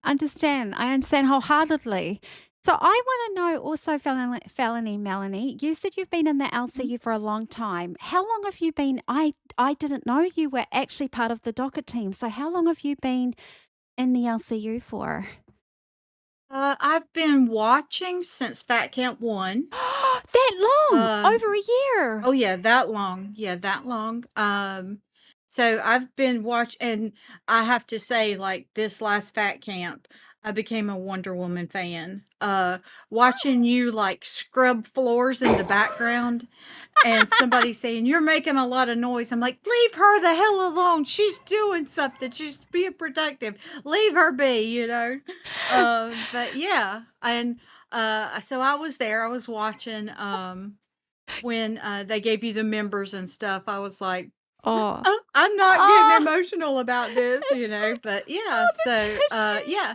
understand. I understand wholeheartedly. So I want to know also, Felony Melanie, you said you've been in the Mhm. LCU for a long time. How long have you been? I didn't know you were actually part of the docket team. So how long have you been in the LCU for? I've been watching since Fat Camp 1. That long? Um, Over a year? Oh, yeah, that long. Yeah, that long. So I've been and I have to say, like, this last Fat Camp, I became a Wonder Woman fan. Watching you, like, scrub floors in the background and somebody saying, "You're making a lot of noise." I'm like, "Leave her the hell alone. She's doing something. She's being productive. Leave her be," But yeah, and so I was there. I was watching when they gave you the members and stuff. I was like, Oh, I'm not getting oh, emotional about this, it's But yeah, oh, the so tissues. yeah,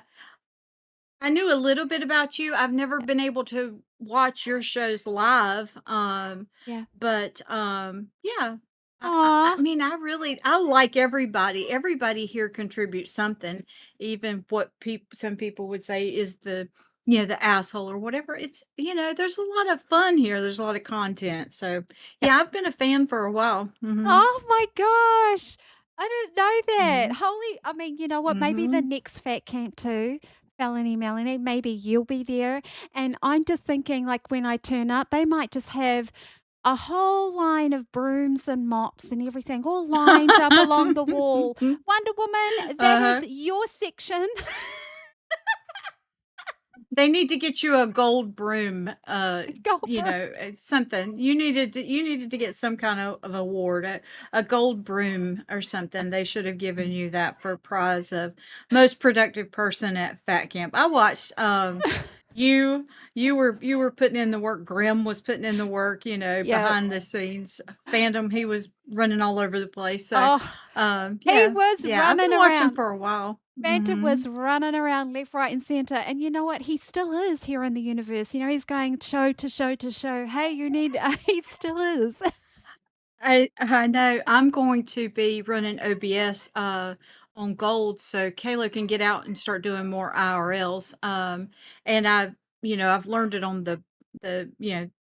I knew a little bit about you. I've never been able to watch your shows live, Yeah. but yeah. I Oh, mean, I like everybody. Everybody here contributes something, even what some people would say is the asshole or whatever. It's there's a lot of fun here. There's a lot of content. So yeah. yeah, I've been a fan for a while. Mm-hmm. Oh my gosh. I didn't know that. Mm-hmm. Holy, I mean, you know what? Maybe the Mm-hmm. next fat camp too, Felony Melanie, maybe you'll be there. And I'm just thinking, like, when I turn up, they might just have a whole line of brooms and mops and everything all lined up along the wall. Wonder Woman, that is uh-huh. your section. They need to get you a gold broom, Goldberg. something. You needed to get some kind of award, a gold broom or something. They should have given you that for prize of most productive person at fat camp. I watched you you were putting in the work. Grim was putting in the work, Yeah. behind the scenes. Phantom, he was running all over the place. So Oh, he yeah, was yeah, I've running been watching around. for a while. Phantom Hmm. was running around left, right, and center. And you know what? He still is here in the universe. He's going show to show to show. Hey, you need. He still is. I know. I'm going to be running OBS on Gold so Kayla can get out and start doing more IRLs. And I've learned it on the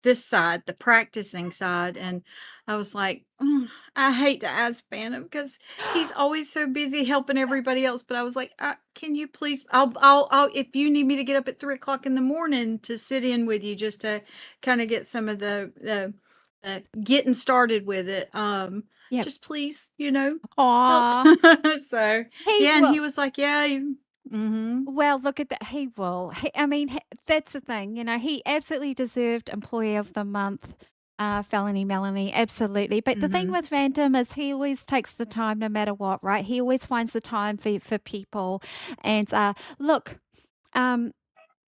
this side, the practicing side, and I was like, I hate to ask Phantom because he's always so busy helping everybody else. But I was like, can you please? I'll if you need me to get up at 3 o'clock in the morning to sit in with you just to kind of get some of getting started with it. Yep. Just please, help. Aw. So He yeah, and he will. was like, yeah. Mm-hmm. Well, look at that. He will. I mean, that's the thing. He absolutely deserved Employee of the Month, Felony Melanie. Absolutely. But the thing Mm-hmm. with Random is he always takes the time no matter what, right? He always finds the time for people. And look, um,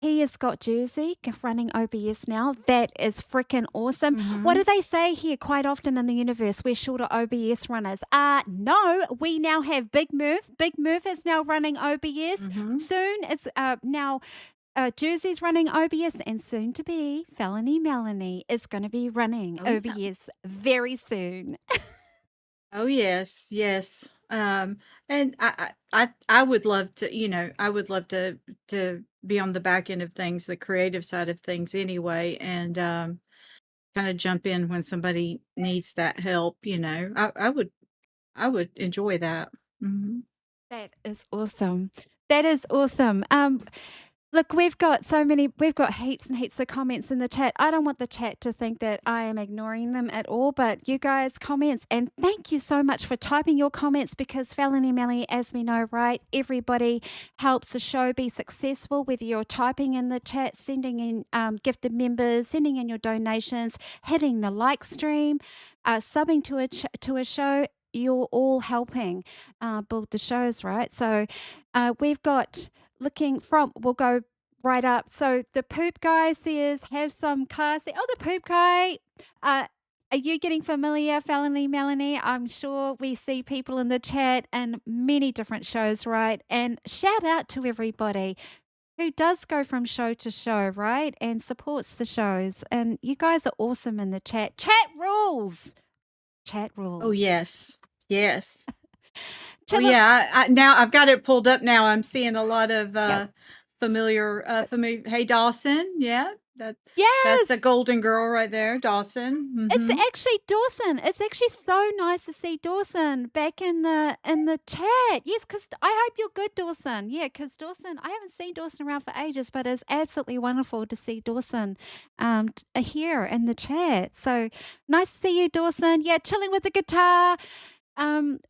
he has got Jersey running OBS now. That is freaking awesome. What Mm-hmm. do they say here quite often in the universe? We're short of OBS runners. No, we now have Big Murph. Big Murph is now running OBS. Mm-hmm. Soon it's now Jersey's running OBS, and soon to be Felony Melanie is going to be running Oh yeah. OBS very soon. Oh yes, yes. And I would love to, I would love to be on the back end of things, the creative side of things anyway, and kind of jump in when somebody needs that help. I would enjoy that. Hmm. That is awesome. That is awesome. Look, we've got heaps and heaps of comments in the chat. I don't want the chat to think that I am ignoring them at all, but you guys comments, and thank you so much for typing your comments because Felony Melly, as we know, right, everybody helps the show be successful, whether you're typing in the chat, sending in gifted members, sending in your donations, hitting the like stream, subbing to a show. You're all helping build the shows, right? So we've got we'll go right up. So the poop guy says, have some classy. Oh, the poop guy. Are you getting familiar, Felony Melanie? I'm sure we see people in the chat and many different shows, right? And shout out to everybody who does go from show to show, right? And supports the shows. And you guys are awesome in the chat. Chat rules. Chat Oh rules. yes, yes. Oh Chilla- yeah. Now I've got it pulled up. Now I'm seeing a lot of Yep. familiar. Hey Dawson, yeah, that's Yes. a golden girl right there, Dawson. It's Hmm. actually Dawson. It's actually so nice to see Dawson back in the chat. Yes, because I hope you're good, Dawson. Yeah, because Dawson, I haven't seen Dawson around for ages, but it's absolutely wonderful to see Dawson here in the chat. So nice to see you, Dawson. Yeah, chilling with the guitar.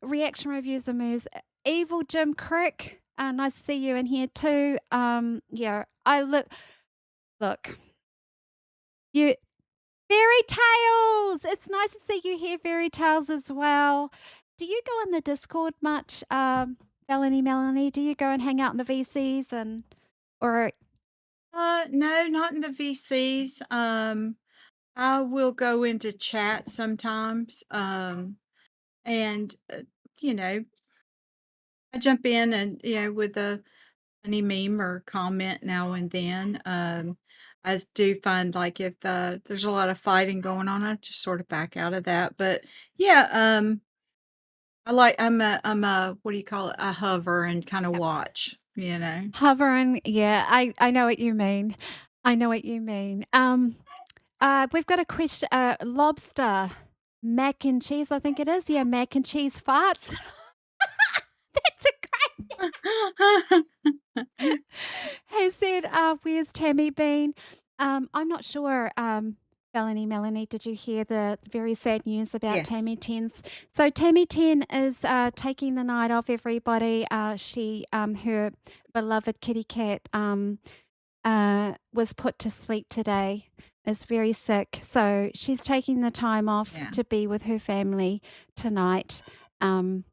Reaction reviews and moves. Evil Jim Crick. Nice to see you in here too. Yeah, look. You Fairy Tales! It's nice to see you here, Fairy Tales, as well. Do you go in the Discord much, Melanie Melanie? Do you go and hang out in the VCs or No, not in the VCs. I will go into chat sometimes. And you know, I jump in and with a funny meme or comment now and then. I do find like if there's a lot of fighting going on, I just sort of back out of that. But yeah, I'm a what do you call it? I hover and kind of watch. hovering? Yeah, I know what you mean. I know what you mean. We've got a question. Lobster mac and cheese. I think it is. Yeah, mac and cheese farts. That's a has said, where's Tammy been? I'm not sure. Melanie, did you hear the very sad news about Yes. Tammy Ten's? So Tammy Ten is taking the night off. Everybody, she her beloved kitty cat was put to sleep today, is very sick. So she's taking the time off Yeah. to be with her family tonight. Um,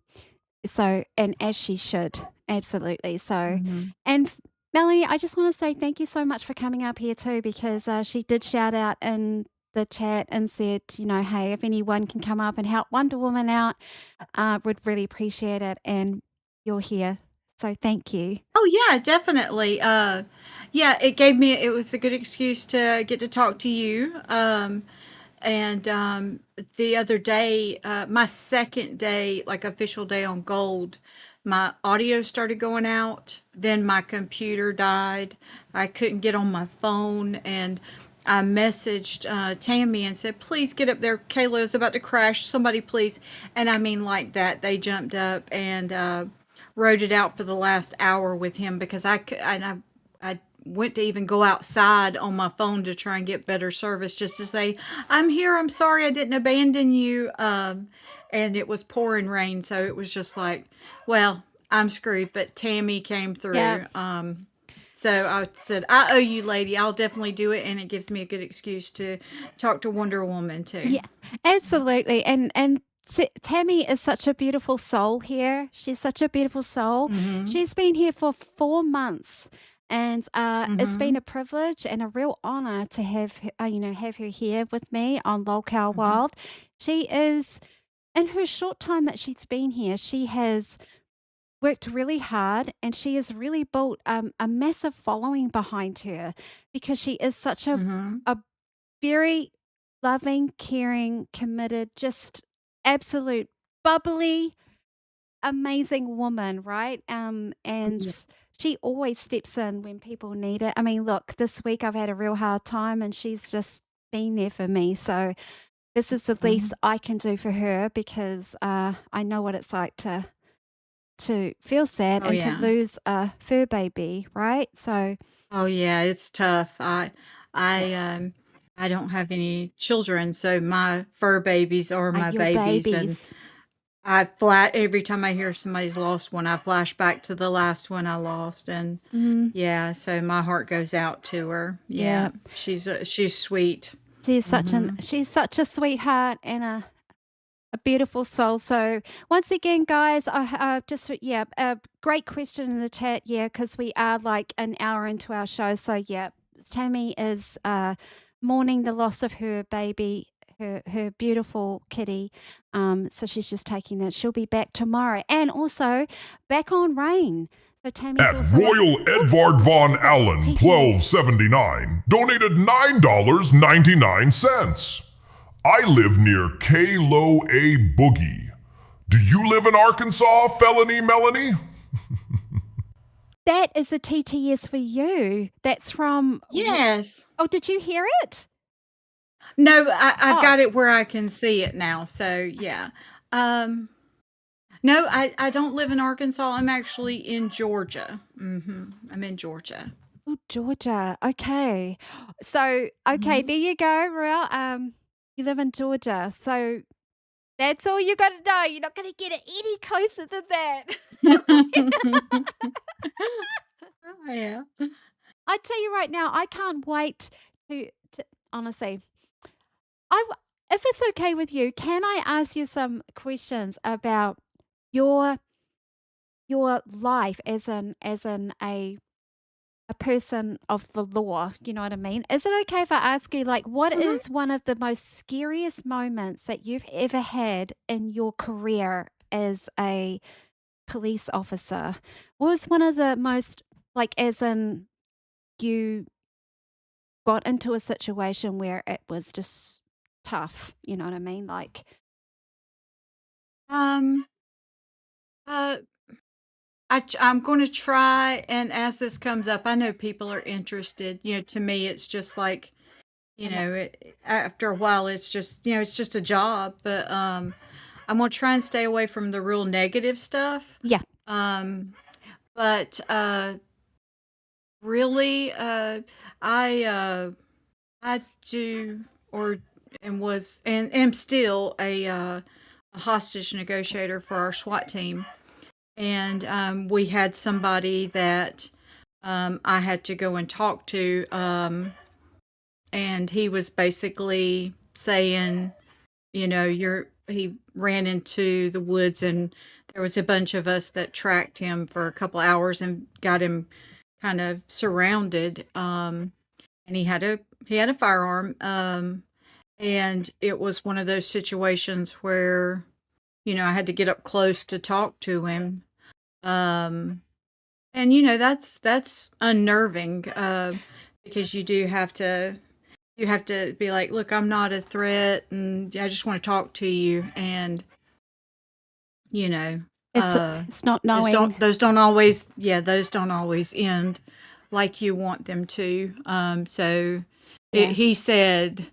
so, and as she should, absolutely. So, Mhm. and Melanie, I just want to say thank you so much for coming up here too, because she did shout out in the chat and said, hey, if anyone can come up and help Wonder Woman out, would really appreciate it. And you're here. So thank you. Oh yeah, definitely. Yeah, it was a good excuse to get to talk to you. And the other day, my second day, like official day on Gold, my audio started going out. Then my computer died. I couldn't get on my phone, and I messaged Tammy and said, "Please get up there. Kayla is about to crash. Somebody, please." And I mean, like that, they jumped up and wrote it out for the last hour with him because I went to even go outside on my phone to try and get better service just to say, "I'm here. I'm sorry I didn't abandon you." And it was pouring rain, so it was just like, well, I'm screwed. But Tammy came Yeah. through. So I said, "I owe you, lady. I'll definitely do it," and it gives me a good excuse to talk to Wonder Woman too. Yeah, absolutely. And Tammy is such a beautiful soul here. She's such a beautiful soul. Mm-hmm. She's been here for 4 months, and it's been Mm-hmm. a privilege and a real honor to have her here with me on Lolcow Mm-hmm. Wild. She is in her short time that she's been here. She has worked really hard, and she has really built a massive following behind her because she is such Mm-hmm. a very loving, caring, committed, just absolute bubbly, amazing woman, right? And Yeah. she always steps in when people need it. I mean, look, this week I've had a real hard time, and she's just been there for me. So this is the Mm-hmm. least I can do for her because I know what it's like to feel sad Oh and to yeah. lose a fur baby, right? So Oh yeah, it's tough. I um I don't have any children, so my fur babies are are my your babies, and babies. every time I hear somebody's lost one, I flash back to the last one I lost, and Mm, yeah, so my heart goes out to her. yeah. Yeah, she's sweet. Mhm. She's such a sweetheart and a beautiful soul. So once again, guys, I just yeah, a great question in the chat. Yeah, because we are like an hour into our show. So yeah, Tammy is mourning the loss of her baby, her beautiful kitty. So she's just taking that. She'll be back tomorrow, and also back on Rain. So Tammy's At also Royal Edvard von Allen, TTS. 1279, donated $9.99. I live near K-Lo A Boogie. Do you live in Arkansas, Felony Melanie? That is the TTS for you. That's from. Yes. Oh, did you hear it? No, I've Oh, got it where I can see it now. So yeah. No, I don't live in Arkansas. I'm actually in Georgia. I'm in Georgia. oh, Georgia. Okay. So, okay, Mhm. there you go, Real. You live in Georgia. So that's all you got to know. You're not going to get it any closer than that. Oh, yeah. I tell you right now, I can't wait to honestly. I if it's okay with you, can I ask you some questions about your life as an a person of the law, you know what I mean? Is it okay if I ask you, like, what Mhm. is one of the most scariest moments that you've ever had in your career as a police officer? What was one of the most, like, as in you got into a situation where it was just tough, you know what I mean? Like, Um, uh, I'm going to try, and as this comes up, I know people are interested. To me, it's just like, yeah, after a while, it's just, it's just a job. But I'm going to try and stay away from the real negative stuff. yeah, Um, but really, I I do or and was and am still a hostage negotiator for our SWAT team, and we had somebody that I had to go and talk to, and he was basically saying, he ran into the woods, and there was a bunch of us that tracked him for a couple hours and got him kind of surrounded. And he had a firearm. And it was one of those situations where, I had to get up close to talk to him. Um, and that's unnerving, because you have to be like, look, I'm not a threat, and I just want to talk to you. And you know, It's uh, it's not those knowing. those don't always end like you want them to. So Yeah. he said,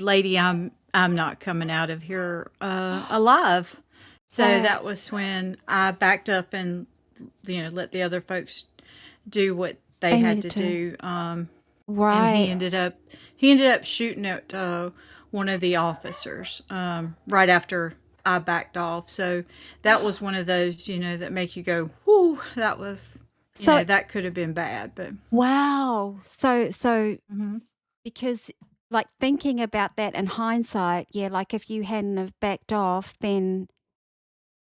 lady, I'm not coming out of here alive. So Right. that was when I backed up and let the other folks do what they They had needed to to. do. And he Right. ended up shooting at one of the officers right after I backed off. So that was one of those, that make you go, "Whoo!" That was, So that could have been bad, but. wow. So Mhm. because like thinking about that in hindsight, yeah, like if you hadn't have backed off, then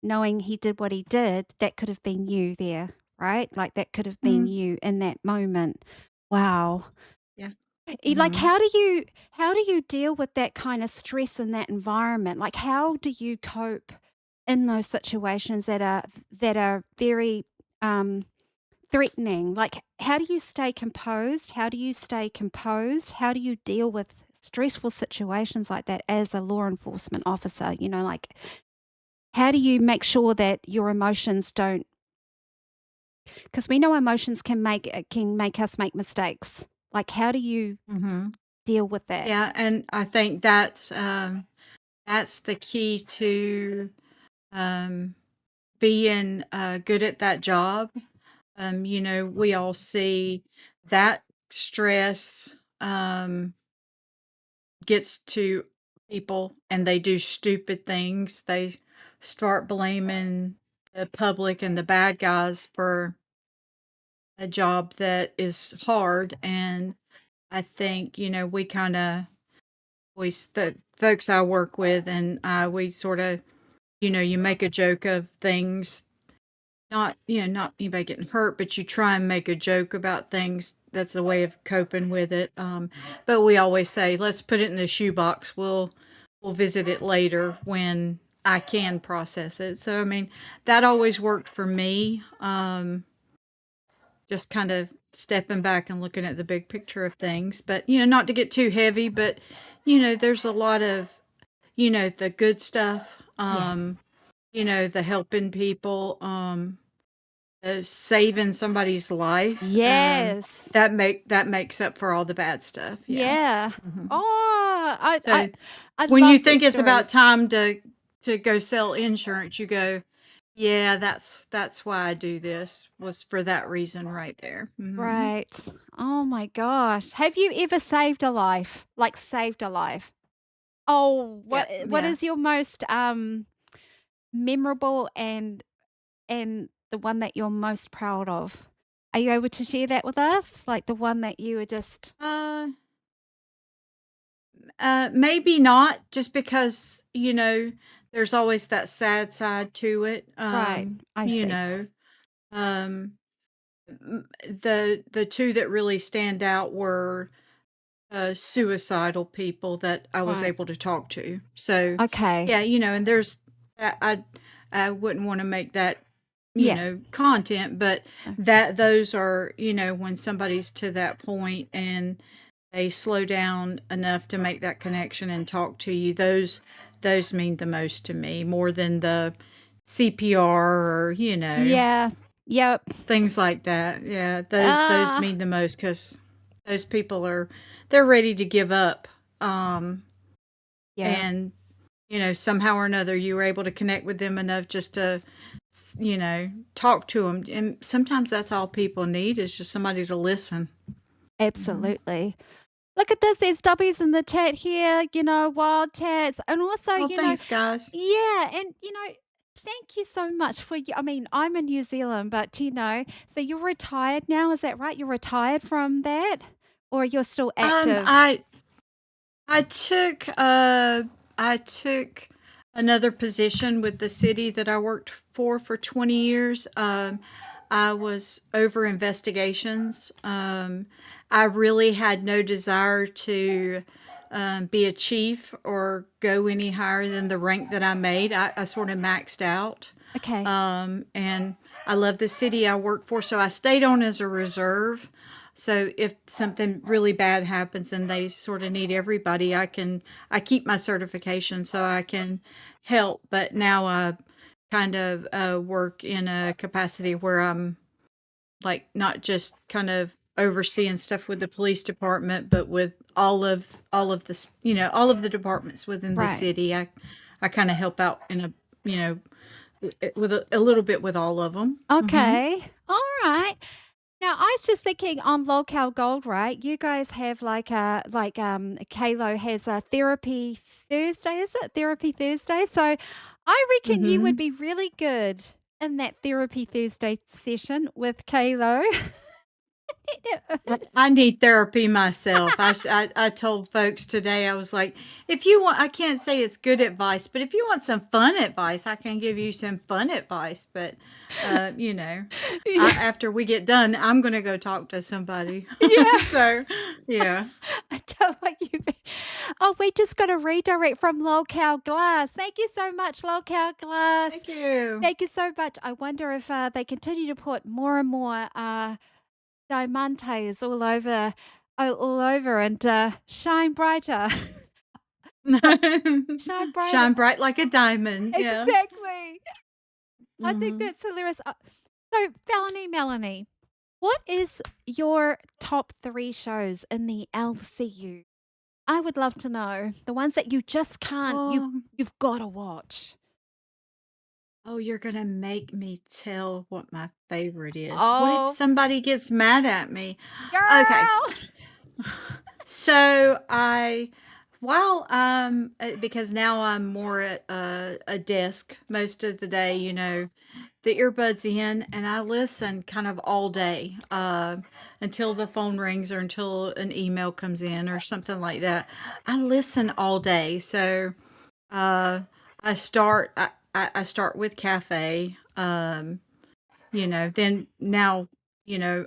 knowing he did what he did, that could have been you there, right? Like that could have been Mhm. you in that moment. Wow. Yeah. Like Mhm. how do you deal with that kind of stress in that environment? Like how do you cope in those situations that are very threatening? Like how do you stay composed? How do you stay composed? How do you deal with stressful situations like that as a law enforcement officer? Like how do you make sure that your emotions don't, because we know emotions can make us make mistakes. Like how do you Mhm. deal with that? Yeah, and I think that's the key to um, being good at that job. We all see that stress gets to people and they do stupid things. They start blaming the public and the bad guys for a job that is hard. And I think, we kind of, the folks I work with and we sort of, you make a joke of things, not anybody getting hurt, but you try and make a joke about things. That's a way of coping with it. But we always say, let's put it in the shoebox. We'll visit it later when I can process it. So I mean, that always worked for me. Just kind of stepping back and looking at the big picture of things. But not to get too heavy, but there's a lot of the good stuff. Yeah. The helping people. Saving somebody's life, Yes. that makes up for all the bad stuff, yeah. Yeah. Mhm. Oh, I So, I when you love think these it's about stories. time to go sell insurance, you go, "Yeah, that's why I do this, was for that reason right there." Mhm. Right. Oh my gosh. Have you ever saved a life? Like saved a life? Oh, Yeah, what yeah. is your most memorable and the one that you're most proud of? Are you able to share that with us? Like the one that you were just Uh, maybe not, just because, there's always that sad side to it, right. I you see. know, um, the 2 that really stand out were suicidal people that I was Right. able to talk to. So, Okay. yeah, and there's I wouldn't want to make that, Yeah. content, but Uh, that those are, when somebody's to that point and they slow down enough to make that connection and talk to you, those mean the most to me, more than the CPR or, Yeah. Yep. things like that. Yeah, those Ah. mean the most because those people they're ready to give up. Yeah. And somehow or another you were able to connect with them enough just to talk to them. And sometimes that's all people need, is just somebody to listen. Hmm. Absolutely. Look at this. There's Dubbies in the chat here, Wildcats. And also, Well, thanks, guys. yeah. And, Thank you so much for I mean, I'm in New Zealand, but, so you're retired now, is that right? You're retired from that? Or you're still Um, active? I I took uh I took another position with the city that I worked for 20 years. I was over investigations. I really had no desire to be a chief or go any higher than the rank that I made. I sort of maxed out. Okay. And I love the city I work for, so I stayed on as a reserve. So if something really bad happens and they sort of need everybody, I keep my certification so I can help. But now I kind of work in a capacity where I'm like not just kind of overseeing stuff with the police department, but with all of the all of the departments within the Right. city. I kind of help out in a you know with a little bit with all of them. Mm-hmm. Okay. Alright. Now, I was just thinking on Local Gold, right? You guys have Kalo has a therapy Thursday, is it? Therapy Thursday. So I reckon you would Mm-hmm. be really good in that therapy Thursday session with Kalo. I need therapy myself. I told folks today, I was like, if you want, I can't say it's good advice, but if you want some fun advice, I can give you some fun advice. But, you know, Yeah. after we get done, I'm going to go talk to somebody. Yeah. So, yeah. I don't want you. Oh, we just got a redirect from Local Glass. Thank you so much, Local Glass. Thank you. Thank you so much. I wonder if they continue to put more and more diamantes all over, and shine brighter, shine brighter. Shine bright like a diamond. Yeah. Exactly. I think Hmm. that's hilarious. So, Melanie, what is your top 3 shows in the LCU? I would love to know the ones that you just can't. Oh, You've got to watch. oh, you're going to make me tell what my favorite is. What if Oh, somebody gets mad at me? Okay. girl. So because now I'm more at a desk most of the day, the earbuds in, and I listen kind of all day until the phone rings or until an email comes in or something like that. I listen all day. So uh, I start with cafe. Then now,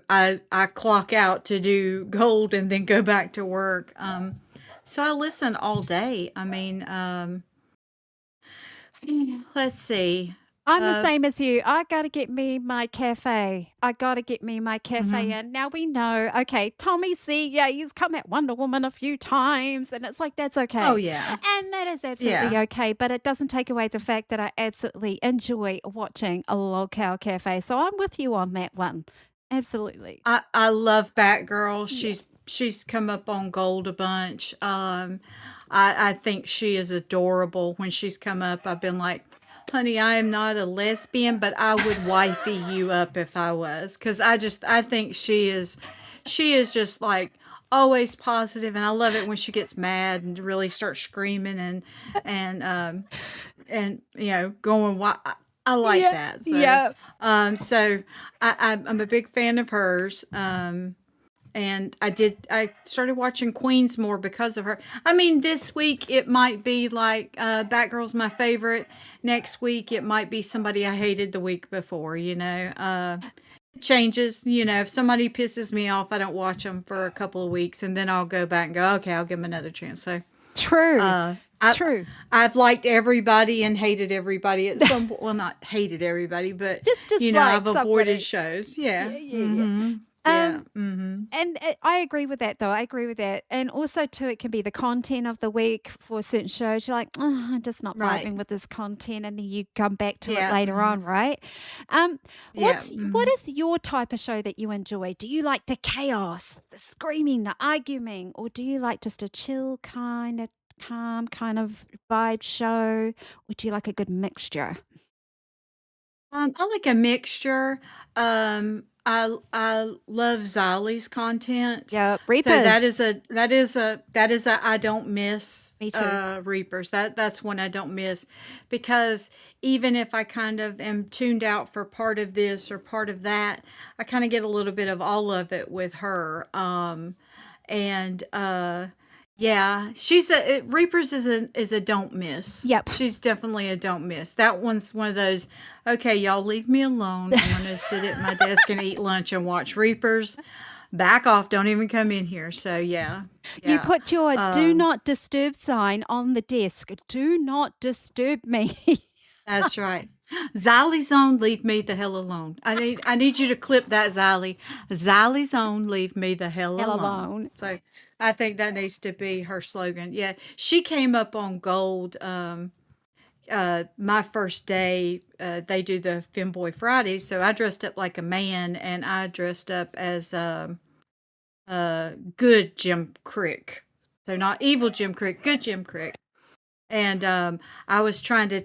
I clock out to do gold and then go back to work. So I listen all day. I mean, let's see. I'm the Uh, same as you. I gotta get me my cafe. I gotta get me my cafe mhm. in. Now we know, okay, Tommy C, yeah, he's come at Wonder Woman a few times, and it's like, that's Oh okay. yeah, And that is absolutely yeah. okay, but it doesn't take away the fact that I absolutely enjoy watching a locale cafe. So I'm with you on that one. Absolutely. I love Batgirl. Yeah. She's come up on gold a bunch. I think she is adorable when she's come up. I've been like, honey, I am not a lesbian, but I would wifey you up if I was, because I think she is just like always positive, and I love it when she gets mad and really starts screaming and going wild. I like Yeah. that. So Yeah. so I'm a big fan of hers. And I started watching Queens more because of her. I mean, this week it might be like Batgirl's my favorite. Next week it might be somebody I hated the week before. It changes. If somebody pisses me off, I don't watch them for a couple of weeks, and then I'll go back and go, okay, I'll give them another chance. So True. uh, I True. I've liked everybody and hated everybody at some point. Well, not hated everybody, but Just I've dislike avoided somebody. shows. Yeah, Yeah. yeah, yeah. Mhm. Yeah. Um, Mhm. and I agree with that, though. I agree with that. And also, too, it can be the content of the week for certain shows. You're like, oh, I'm just not Right. vibing with this content, and then you come back to it Yeah. later Mhm. on, right? Um, Yeah. what Mhm. is your type of show that you enjoy? Do you like the chaos, the screaming, the arguing, or do you like just a chill kind of calm kind of vibe show, or do you like a good mixture? I like a mixture. I love Xylee's content. Yep, So Reapers. that is a I don't miss Me too. Reapers. That's one I don't miss, because even if I kind of am tuned out for part of this or part of that, I kind of get a little bit of all of it with her. And yeah, Reapers is a don't miss. Yep. She's definitely a don't miss. That one's one of those, okay, y'all leave me alone. I'm gonna sit at my desk and eat lunch and watch Reapers. Back off, don't even come in here. So yeah. You Yeah. put your do not disturb sign on the desk. Do not disturb me. That's right. Xylee's on, leave me the hell alone. I need you to clip that, Xylee. Xylee's on, leave me the hell Hell alone. alone. So I think that needs to be her slogan. Yeah. She came up on Gold my first day. They do the Femboy Fridays, so I dressed up like a man, and I dressed up as good Jim Crick. So not evil Jim Crick, good Jim Crick. And I was trying to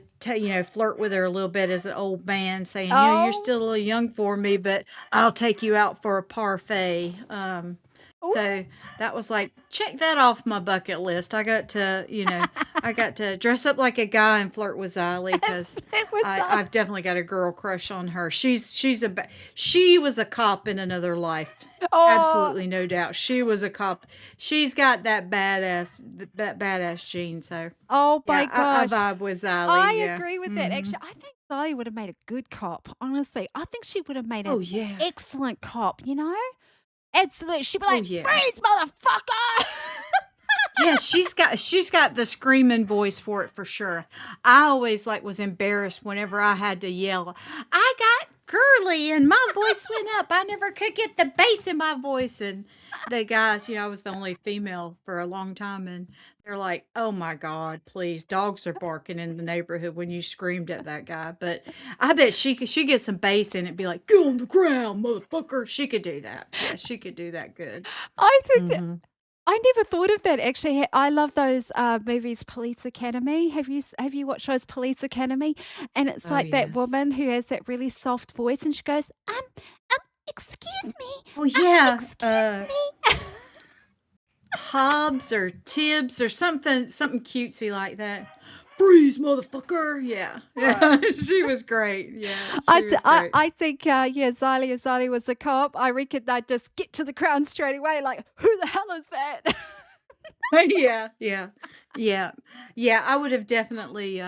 flirt with her a little bit as an old man, saying, you're Oh, still a little young for me, but I'll take you out for a parfait. ooh, So that was like, check that off my bucket list. I got to, I got to dress up like a guy and flirt with Xylee, because it was I've definitely got a girl crush on her. She was a cop in another life. oh, Absolutely, no doubt. She was a cop. She's got that badass gene. So oh my yeah, I gosh. vibe with Xylee. I Yeah. agree with that. Actually, I think Sally would have made a good cop. Honestly, I think she would have made Oh an yeah. excellent cop. Absolutely. She'd be Oh like, yeah. "Freeze, motherfucker!" Yeah, she's got the screaming voice for it for sure. I always was embarrassed whenever I had to yell. I got girly and my voice went up. I never could get the bass in my voice. And the guys, I was the only female for a long time, and they're like, "Oh my God, please! Dogs are barking in the neighborhood when you screamed at that guy." But I bet she get some bass in it, be like, "Get on the ground, motherfucker!" She could do that. Yeah, she could do that good. I think Hmm. I never thought of that actually. I love those movies, Police Academy. Have you watched those Police Academy? And it's Oh like that yes. woman who has that really soft voice, and she goes, excuse me, Oh yeah. excuse me." Hobbs or Tibbs or something cutesy like that. Freeze, motherfucker! Yeah, yeah. She was great. Yeah, I, she th- was great. I think, yeah, Xylee, if Xylee was a cop, I reckon they'd just get to the crown straight away. Like, who the hell is that? Yeah, yeah, yeah, yeah. I would have definitely.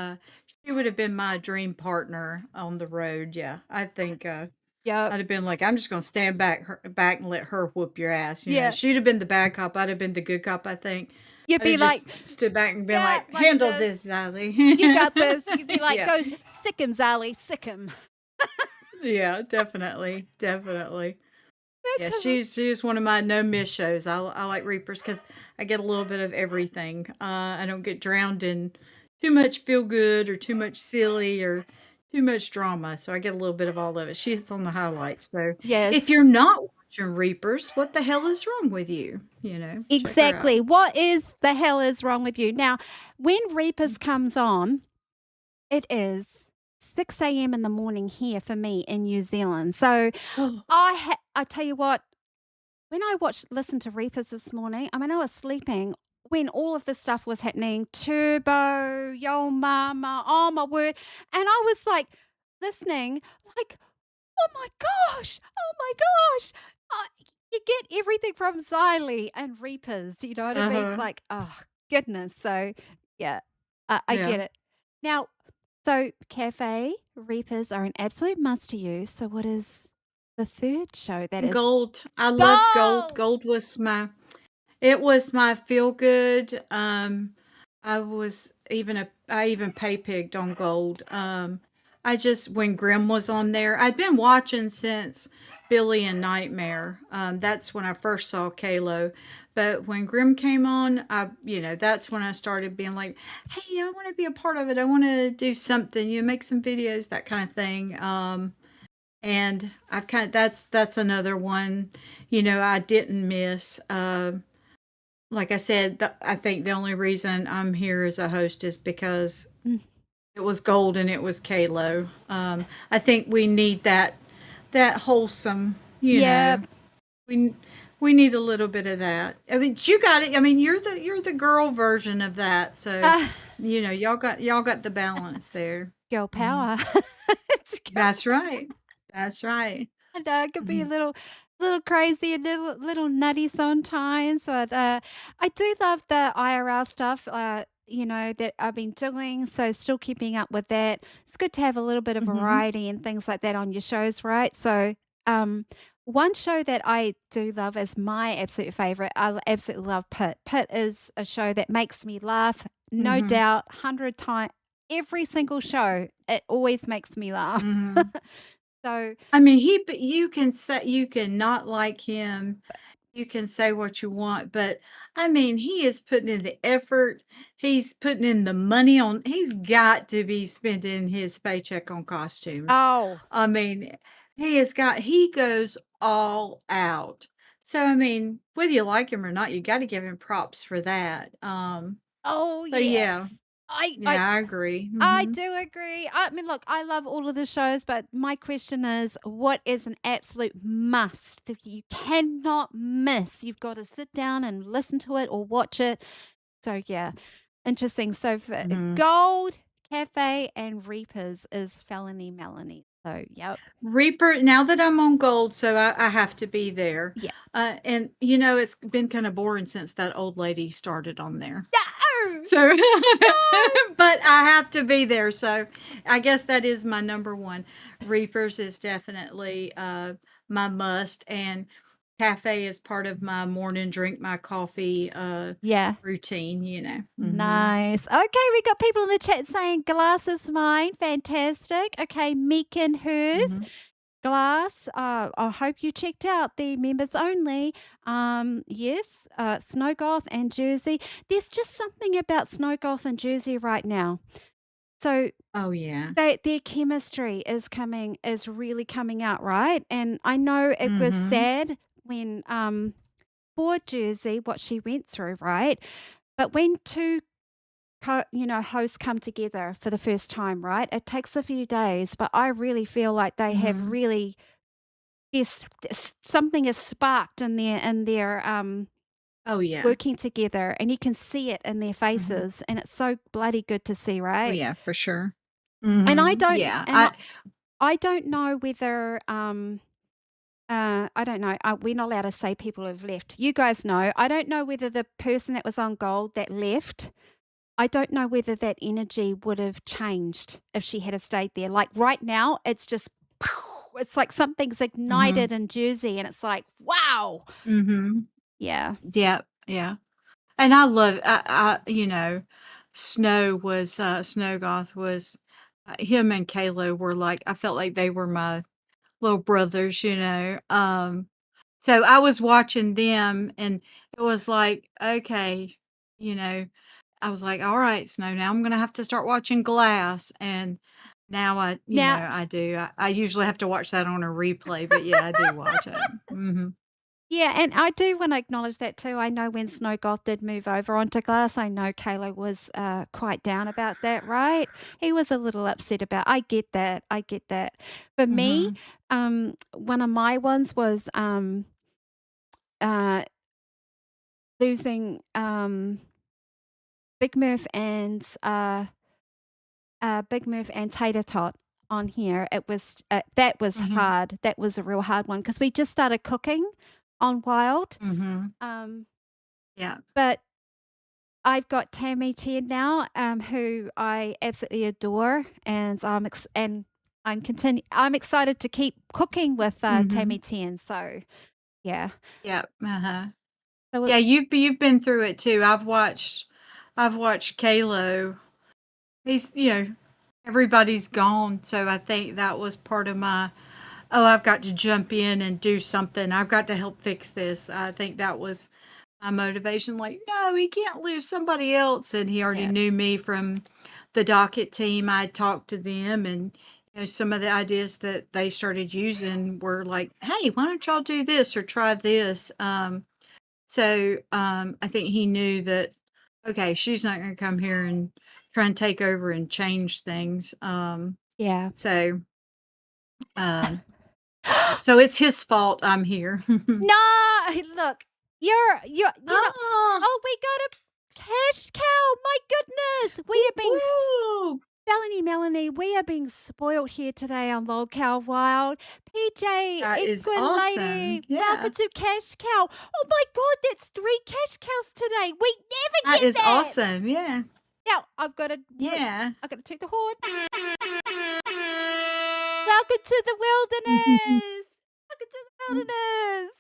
She would have been my dream partner on the road. Yeah, I think. Yep. I'd have been like, I'm just gonna stand back and let her whoop your ass. Yeah. She'd have been the bad cop. I'd have been the good cop. I think. You'd I'd be have like, just stood back and been yeah, like, like handle this. this, Xylee. You got this. You'd be like, Yeah. go sick him, Xylee, sick him. Yeah, definitely, definitely. Yeah, That's she's one of my no miss shows. I like Reapers because I get a little bit of everything. I don't get drowned in too much feel good or too much silly or too much drama, so I get a little bit of all of it. She hits on the highlights. So if yes. you're not watching Reapers, what the hell is wrong with you? Check her out. Exactly. What is the hell is wrong with you? Now, when Reapers comes on, it is 6 a.m. in the morning here for me in New Zealand. So I tell you what, when I listened to Reapers this morning, I mean, I was sleeping when all of this stuff was happening. Turbo, Yo Mama, oh my word. And I was like listening, like, oh my gosh, oh my gosh. You get everything from Xylee and Reapers, you know what I mean? It's Uh-huh. like, oh goodness. So yeah, I Yeah. get it. Now, so Cafe Reapers are an absolute must to you. So what is the third show that is Gold. I loved Gold. gold? Gold was my feel good. I even pay pigged on Gold. I just when Grimm was on there, I'd been watching since Billy and Nightmare. That's when I first saw Kalo. But when Grimm came on, that's when I started being like, hey, I want to be a part of it. I want to do something, make some videos, that kind of thing. And I've that's another one, I didn't miss. Like I said, I think the only reason I'm here as a host is because Mm. it was Gold and it was Kalo. I think we need that wholesome You Yep. know, we we need a little bit of that. I mean, you got it. I mean, you're the girl version of that. So, Uh, y'all got the balance there. girl Mhm. power. It's girl That's right. That's right. I know it could be a Mhm. little crazy, a little nutty sometimes, but, I do love the IRL stuff, that I've been doing, so still keeping up with that. It's good to have a little bit of Mhm. variety and things like that on your shows, right? So, um, one show that I do love is my absolute favorite. Absolutely love Pitt. Pitt is a show that makes me laugh, no Mhm. doubt, 100 times every single show, it always makes me laugh. Mhm. So I mean, you can say you can not like him. You can say what you want, but I mean, he is putting in the effort. He's putting in the money on. He's got to be spending his paycheck on costumes. Oh. I mean, he goes all out. So I mean, whether you like him or not, you got to give him props for that. Oh, So yeah, yes. I I yeah, I agree. I Hmm. do agree. I mean, look, I love all of the shows, but my question is, what is an absolute must that you cannot miss? You've got to sit down and listen to it or watch it. So yeah, interesting. So for Hmm. Gold, Cafe, and Reapers is Felony Melanie. So yep, Reaper, now that I'm on gold, so I have to be there. yeah. And it's been kind of boring since that old lady started on there. No, So, no. but I have to be there. So I guess that is my number one. Reapers is definitely my must, and cafe is part of my morning drink, my coffee Yeah. routine. Hmm. Nice. Okay, we got people in the chat saying glass is mine. Fantastic. Okay, Meekin hers. Hmm. Glass. I hope you checked out the members only. Yes, Snowgoth and Jersey. There's just something about Snowgoth and Jersey right now. So Oh yeah. their chemistry is really coming out, right? And I know it was Hmm. sad when for Jersey what she went through, right? But when two hosts come together for the first time, right? It takes a few days, but I really feel like they have Hmm. really something is sparked in their Oh yeah. working together, and you can see it in their Hmm. faces, and it's so bloody good to see, Oh right? yeah, for sure. And I Hmm. don't Yeah. and I don't know whether I don't know. We're not allowed to say people have left. You guys know. I don't know whether the person that was on gold that left I don't know whether that energy would have changed if she had stayed there. Like right now, it's just, it's like something's Hmm. ignited in Jersey, and it's like, wow. Hmm. Yeah. Yeah, yeah. And I love Snowgoth was him and Kayla were like I felt like they were my little brothers. So I was watching them and it was like, okay, you know, I was like, all right, Snow, now I'm gonna have to start watching Glass. And now Now, I do. I usually have to watch that on a replay, but yeah, I do watch it. Hmm. yeah, and I do want to acknowledge that too. I know when Snow Goth did move over onto glass, I know Kayla was quite down about that, right? He was a little upset about. I get that. I get that. For me, Hmm. one of my ones was uh, losing Big Murph and Big Move and Tater Tot on here. It was that was Hmm. hard. That was a real hard one because we just started cooking on Wild. Hmm. Um, Yeah. but I've got Tammy Ten now, who I absolutely adore, and I'm excited to keep cooking with Hmm. Tammy Ten. So yeah, Yeah. Uh-huh. so Yeah, you've been through it too. I've watched Kalo. He's everybody's gone, so I think that was part of my I've got to jump in and do something. I've got to help fix this. I think that was my motivation. Like, no, he can't lose somebody else. And he already yeah, knew me from the docket team. I talked to them, and some of the ideas that they started using were like, hey, why don't y'all do this or try this? So I think he knew that, okay, she's not going to come here and try and take over and change things. yeah. So, um, So it's his fault I'm here. No, look, you know. Ah, Oh, we got a cash cow. My goodness, we are being woo! Melanie, we are being spoiled here today on Lol Cow Wild. PJ, That is Edwin awesome. Lady, Yeah, welcome to Cash Cow. Oh my God, that's 3 cash cows today. We never that get is that. awesome. Yeah, Now yeah. I've got to toot the horn. Welcome to the wilderness. Welcome to the wilderness.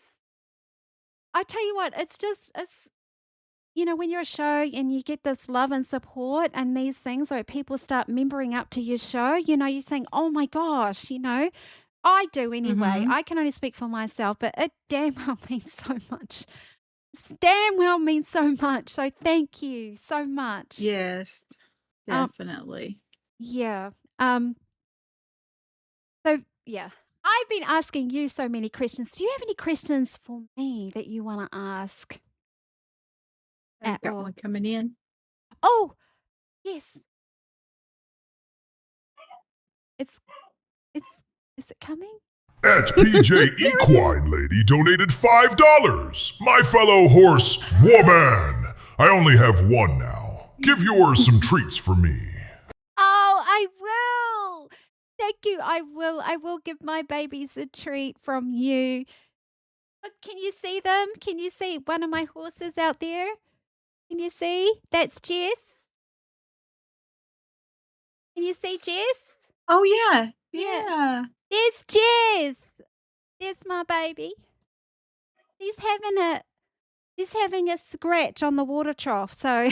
I tell you what, it's when you're a show and you get this love and support and these things, where people start membering up to your show, you're saying, oh my gosh, I do anyway. Mhm. I can only speak for myself, but it damn well means so much. Damn well means so much. So thank you so much. Yes, Um, definitely. yeah. So yeah. I've been asking you so many questions. Do you have any questions for me that you want to ask I've at got all? one coming in. Oh, yes. It's it's is it coming? At PJ Equine Lady donated $5. My fellow horse woman. I only have one now. Give yours some treats for me. Oh, I will. Thank you. I will. I will give my babies a treat from you. Look, can you see them? Can you see one of my horses out there? Can you see? That's Jess. Can you see Jess? Oh, yeah. Yeah. Yeah. There's Jess. There's my baby. He's having a scratch on the water trough. So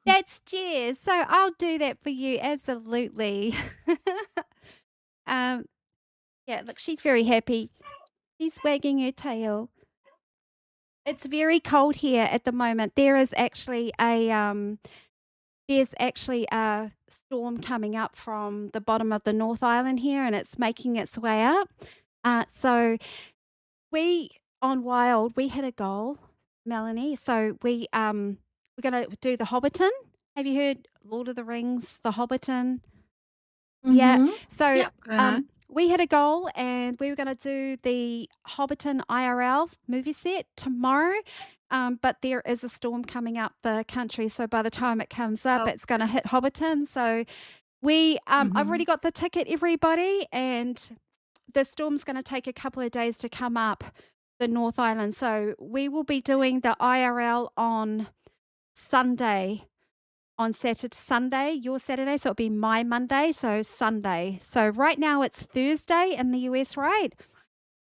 that's Jess. So I'll do that for you. Absolutely. um, yeah, look, she's very happy. She's wagging her tail. It's very cold here at the moment. There's actually a storm coming up from the bottom of the North Island here, and it's making its way up. So we on Wild, we hit a goal, Melanie. So we're gonna do the Hobbiton. Have you heard Lord of the Rings, the Hobbiton? Yeah. Mhm. So, Yep. Uh-huh. we had a goal and we were gonna do the Hobbiton IRL movie set tomorrow, but there is a storm coming up the country, so by the time it comes up, Oh. it's gonna hit Hobbiton, so I've already Mhm. got the ticket, everybody, and the storm's gonna take a couple of days to come up the North Island, so we will be doing the IRL on Sunday on Sunday, your Saturday, so it'll be my Monday, so Sunday. So right now it's Thursday in the US, right?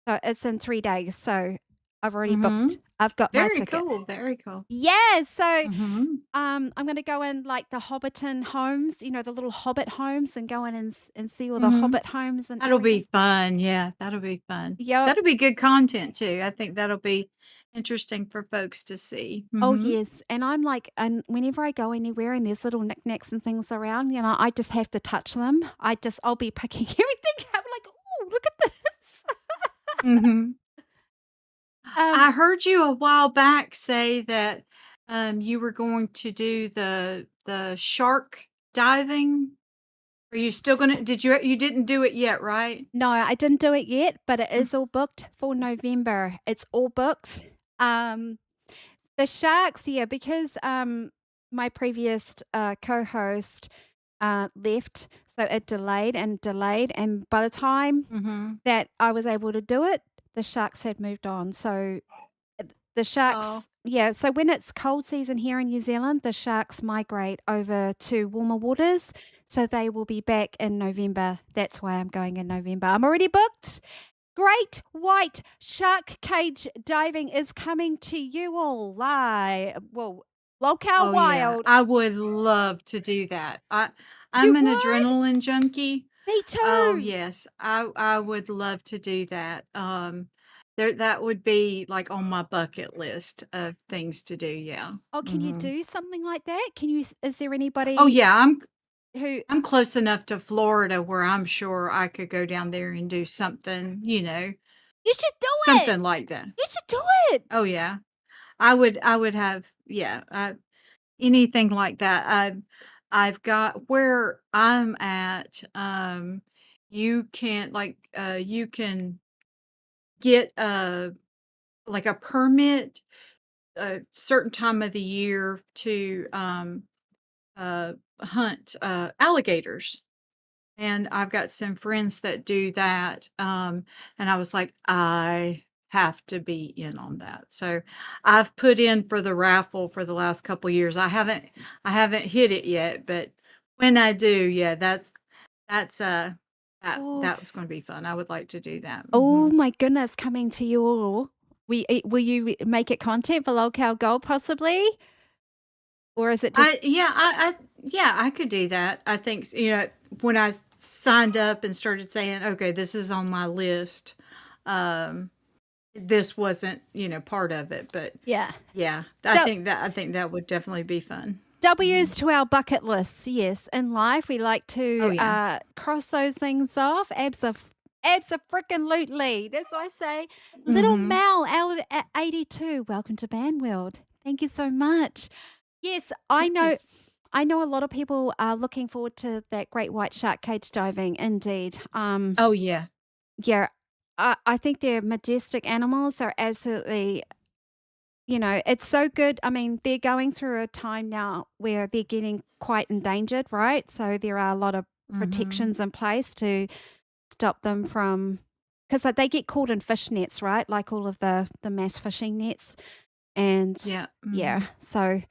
So it's in 3 days. So I've already booked. Mhm. I've got my Very ticket. cool. Very cool. Yeah, so Mhm. I'm gonna go in like the Hobbiton homes, the little Hobbit homes, and go in and see all the Mhm. Hobbit homes and That'll everything. be fun. Yeah, that'll be fun. Yep. That'll be good content too. I think that'll be interesting for folks to see. Oh Mhm. yes, and I'm like, and whenever I go anywhere and there's little knickknacks and things around, I just have to touch them. I'll be picking everything up, like, oh, look at this. Mhm. um, I heard you a while back say that you were going to do the shark diving. Are you still gonna? You didn't do it yet, right? no, I didn't do it yet, but it is all booked for November. It's all booked. Um, the sharks, yeah, because my previous co-host left, so it delayed and delayed, and by the time Mhm. that I was able to do it, the sharks had moved on. So the Oh. sharks, yeah. So when it's cold season here in New Zealand, the sharks migrate over to warmer waters. So they will be back in November. That's why I'm going in November. I'm already booked. Great white shark cage diving is coming to you all live. Well, Locale Oh, yeah. Wild. I would love to do that. I'm You an would? adrenaline junkie. Me Oh, too. yes. I would love to do that. That would be, like, on my bucket list of things to do, yeah. Oh, can you Mhm. do something like that? Is there Oh, anybody yeah, who I'm close enough to Florida where I'm sure I could go down there and do something, you should do it? something like that. You should do it. Oh, yeah. I would have yeah, anything like that. I've got where I'm at, you can you can get like a permit a certain time of the year to hunt alligators. And I've got some friends that do that. And I was like, I have to be in on that. So I've put in for the raffle for the last couple years. I haven't hit it yet, but when I do, yeah, that's Oh, that was going to be fun. I would like to do that. oh my goodness, coming to you all. Will you make it content for Lolcow Gold possibly? Or is it just Yeah, I could do that. I think when I signed up and started saying, okay, this is on my list. Um, this wasn't part of it, but yeah. yeah, Du- I think that would definitely be fun. W's to our bucket lists, yes. In life, we like Oh to yeah. cross those things off. Abso-freaking-lutely. That's what I say. Little Mm-hmm. Mel, out at 82. Welcome to Band World. Thank you so much. Yes, I know. Yes. I know a lot of people are looking forward to that great white shark cage diving. Indeed. Oh yeah. Yeah, I think they're majestic animals. Are absolutely, it's so good. I mean, they're going through a time now where they're getting quite endangered, right? So there are a lot of Mm-hmm. protections in place to stop them from, because they get caught in fish nets, right? Like all of the mass fishing nets, and Yeah. Mm-hmm. yeah, so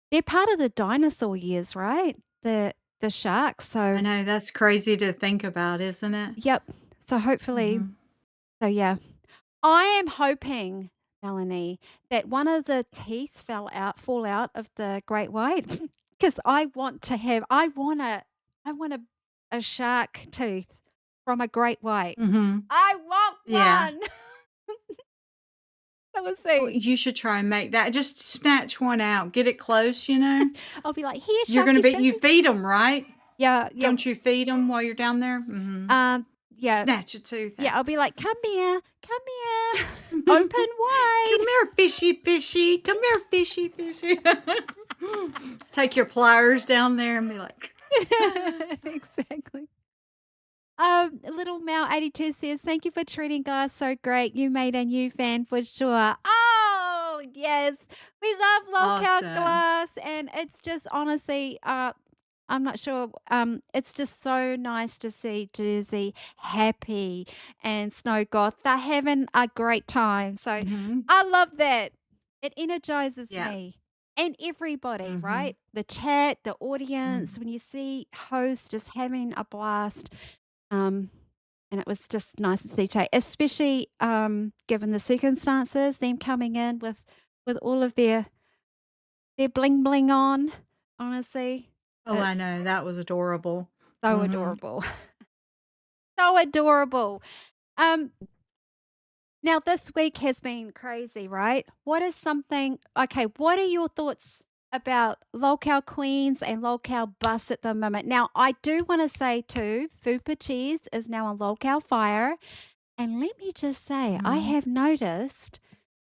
they're part of the dinosaur years, right? The sharks. I So know that's crazy to think about, isn't it? yep. So hopefully, Mm-hmm. so yeah. I am hoping, Melanie, that one of the teeth fall out of the great white, because I want a shark tooth from a great white. Mm-hmm. I want Yeah. one. So we'll Oh, see. you should try and make that. Just snatch one out. Get it close, you know? I'll be like, here, You're gonna Sharky, be you Sharky. feed them, right? Yeah, yeah, Don't you feed them while you're down there? Mhm. yeah, Snatch a tooth yeah. out. I'll be like, come here, Come open wide. here, fishy, fishy. Come here, fishy, fishy. Take your pliers down there and be like, Exactly. Little Mal 82 says, "Thank you for treating guys so great. You made a new fan for sure." Oh yes, we love lolcow awesome. glass, and it's just honestly, I'm not sure. It's just so nice to see Jersey happy and Snow Goth. They're having a great time. So Mhm. I love that. It energizes Yeah. me and everybody, Mhm. right? The chat, the audience, Mhm. when you see hosts just having a blast. Um, and it was just nice to see Tay, especially given the circumstances, them coming in with all of their bling bling on. Honestly, Oh, I it's know. That was adorable. so Mhm. adorable. So adorable. Um, Now this week has been crazy, right? What is something okay, what are your thoughts about lolcow queens and lolcow bus at the moment? Now, I do want to say too, Fupa Cheese is now on lolcow fire. And let me just say, I Mhm. have noticed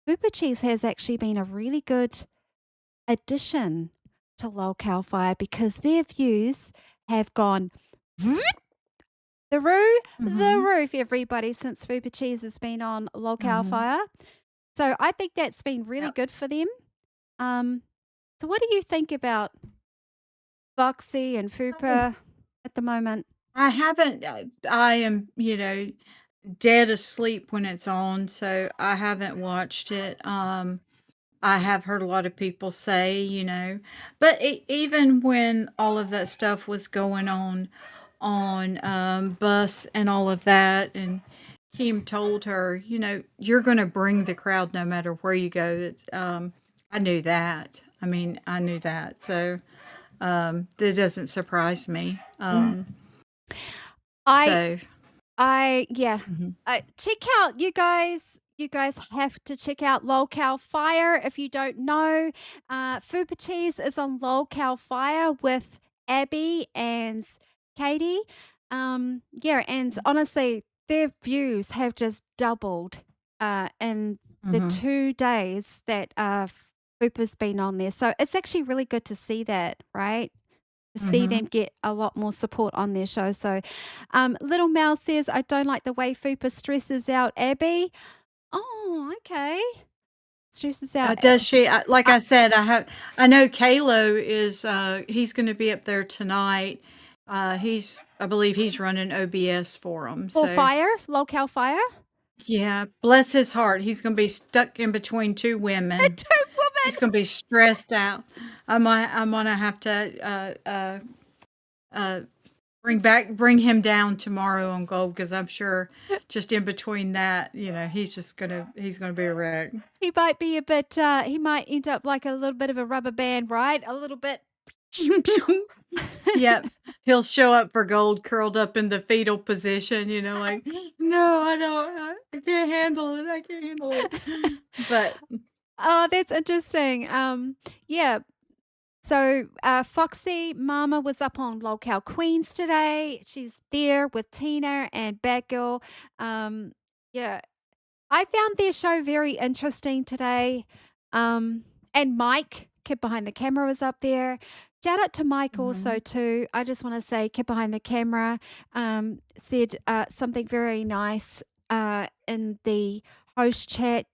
Fupa Cheese has actually been a really good addition to lolcow fire because their views have gone the Mhm. roof, everybody, since Fupa Cheese has been on lolcow Mhm. fire. So I think that's been really Yep. good for them. Um, so what do you think about Foxy and Oh, Fupa at the moment? I haven't I am, dead asleep when it's on, so I haven't watched it. I have heard a lot of people say, but even when all of that stuff was going on bus and all of that, and Kim told her, you're going to bring the crowd no matter where you go. I knew that. I mean, I knew that, so that doesn't surprise me. Mm. I So, yeah. mhm. Check out you guys have to check out Lolcow Fire if you don't know. Fupa Cheese is on Lolcow Fire with Abby and Katie. Yeah, and honestly, their views have just doubled in the Mhm. 2 days that Fupa's been on there. So it's actually really good to see that, right? to see them Mhm. get a lot more support on their show. So, Little Mel says, I don't like the way Fupa stresses out Abby. Oh, okay. Stresses out. Does she? Like Uh, I said, I know Kalo is. He's going to be up there tonight. I believe he's running OBS for him. for So fire, locale fire. yeah, bless his heart. He's going to be stuck in between two women. Two He's women. going to be stressed out. I'm gonna have to uh, bring him down tomorrow on gold because I'm sure just in between that, he's gonna be a wreck. He might be a bit. He might end up like a little bit of a rubber band, right? A little bit. Yep. He'll show up for gold curled up in the fetal position, like, no, I don't, I can't handle it. I can't handle it. But Oh, that's interesting. Yeah. So, Foxy Mama was up on Locale Queens today. She's there with Tina and Batgirl. Yeah, I found their show very interesting today. And Mike, kid behind the camera, was up there. Shout out to Mike also Mhm. too. I just want to say, kid behind the camera said something very nice in the host chat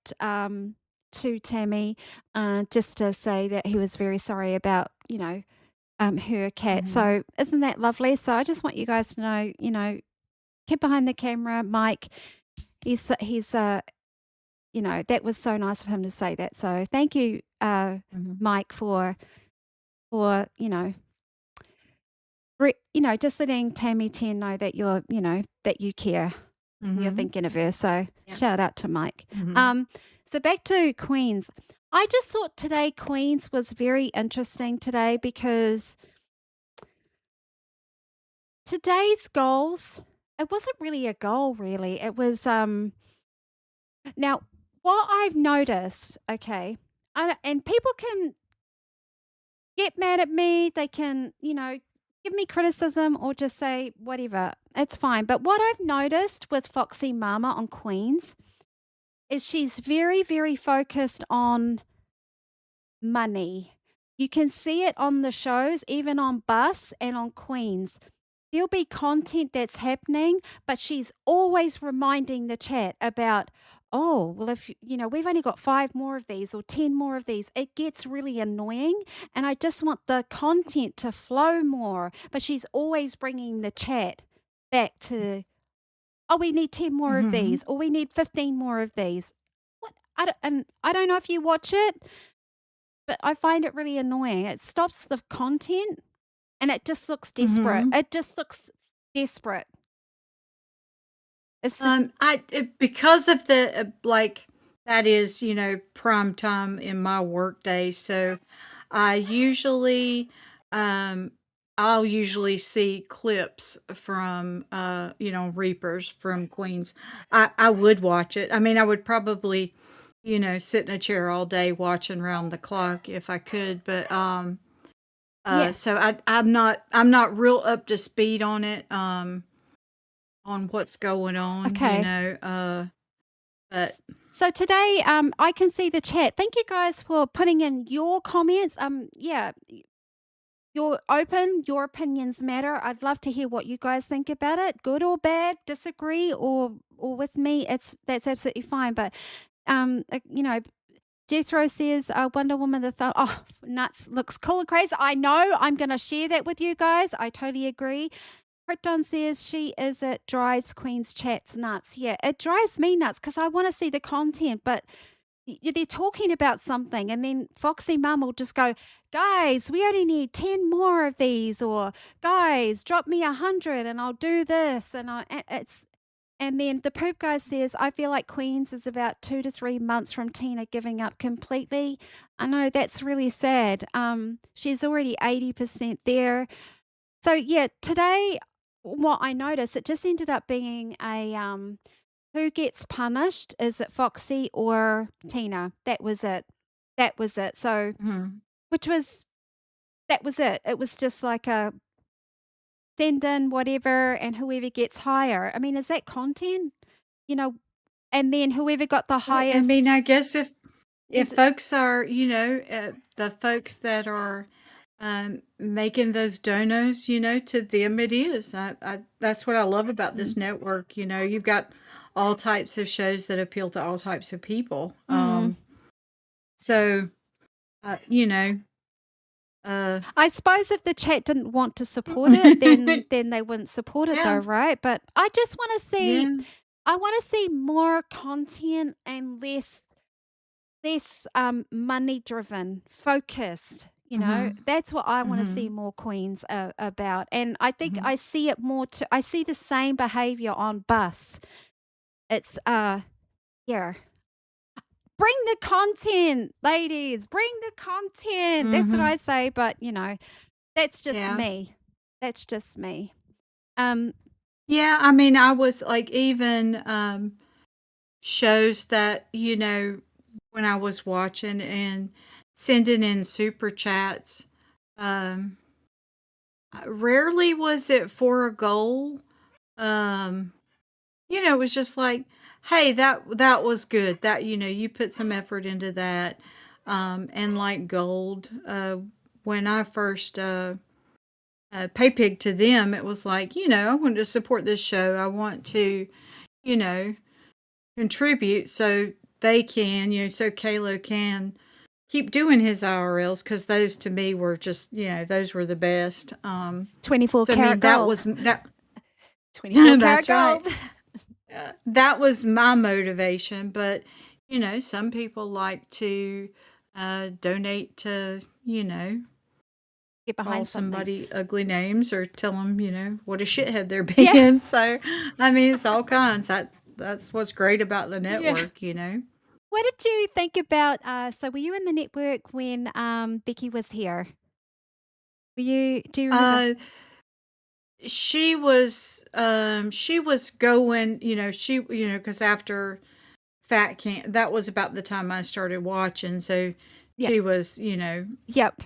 to Tammy, just to say that he was very sorry about her cat. Mhm. So isn't that lovely? So I just want you guys to know, kid behind the camera, Mike. He's that was so nice of him to say that. So thank you, Mhm. Mike, for just letting Tammy Ten know that that you care. You're Mhm. thinking of her. So Yeah. shout out to Mike. Mhm. So back to Queens. I just thought today Queens was very interesting today because today's goals, it wasn't really a goal, really. It was now what I've noticed, okay, and people can get mad at me. They can, give me criticism or just say whatever. It's fine. But what I've noticed with Foxy Mama on Queens is she's very, very focused on money. You can see it on the shows, even on Bus and on Queens. There'll be content that's happening, but she's always reminding the chat about, oh, well, if we've only got 5 more of these or 10 more of these, it gets really annoying. And I just want the content to flow more. But she's always bringing the chat back to, oh, we need 10 more of Mhm. these, or we need 15 more of these. What? And I don't know if you watch it, but I find it really annoying. It stops the content and it just looks desperate. Mhm. It just looks desperate. It's just Because of the that is, prime time in my workday. So I usually, um, I'll usually see clips from, Reapers from Queens. I would watch it. I mean, I would probably, sit in a chair all day watching round the clock if I could. But yeah. so I'm not real up to speed on it. On what's going on, Okay. but So today, I can see the chat. Thank you guys for putting in your comments. Yeah, you're open. Your opinions matter. I'd love to hear what you guys think about it, good or bad, disagree or with me. That's absolutely fine. But Jethro says, Wonder Woman, oh, nuts looks cool and crazy. I know. I'm going to share that with you guys. I totally agree. Krypton says it drives Queen's chats nuts. Yeah, it drives me nuts because I want to see the content, but they're talking about something, and then Foxy Mum will just go, guys, we only need 10 more of these, or guys, drop me 100 and I'll do this. And then the poop guy says, I feel like Queens is about 2 to 3 months from Tina giving up completely. I know that's really sad. She's already 80% there. So yeah, today what I noticed, it just ended up being a who gets punished? Is it Foxy or Tina? That was it. That was it. So mhm, which was that was it. It was just like a send in whatever and whoever gets higher. I mean, is that content? You know, and then whoever got the I mean, highest I guess if is folks are, the folks that are making those donos, to them it is. That's what I love about this network. You've got all types of shows that appeal to all types of people. So, you know, I suppose if the chat didn't want to support it, then they wouldn't support it though, yeah, right? But I just want to see yeah, I want to see more content and less money driven, focused. mm-hmm, That's what I want to see mm-hmm, more queens about. And I think I see it more too. I see the same behavior on bus. It's yeah. Bring the content, ladies. Bring the content. That's what mm-hmm, I say, but that's just yeah. me. That's just me. Um, Yeah, I mean, I was like, even shows that, when I was watching and sending in super chats, um, rarely was it for a goal. Um, it was just like, hey, that was good. That, you put some effort into that. And like gold, when I first pay pig to them, it was like, I want to support this show. I want to, you know, contribute so they can, so Kalo can keep doing his IRLs, because those to me were just, those were the best. 24 So I mean, karat that gold. was that. 24 karat That's right. gold. That was my motivation. But some people like to donate to, Get call behind something. somebody ugly names or tell them, what a shithead they're Yeah. being. So, I mean, it's all kinds. That's what's great about the Yeah. network, What did you think about so were you in the network when Becky was here? Do you remember? Uh, she was going, because after Fat Camp, that was about the time I started watching. So Yeah. she was, Yep.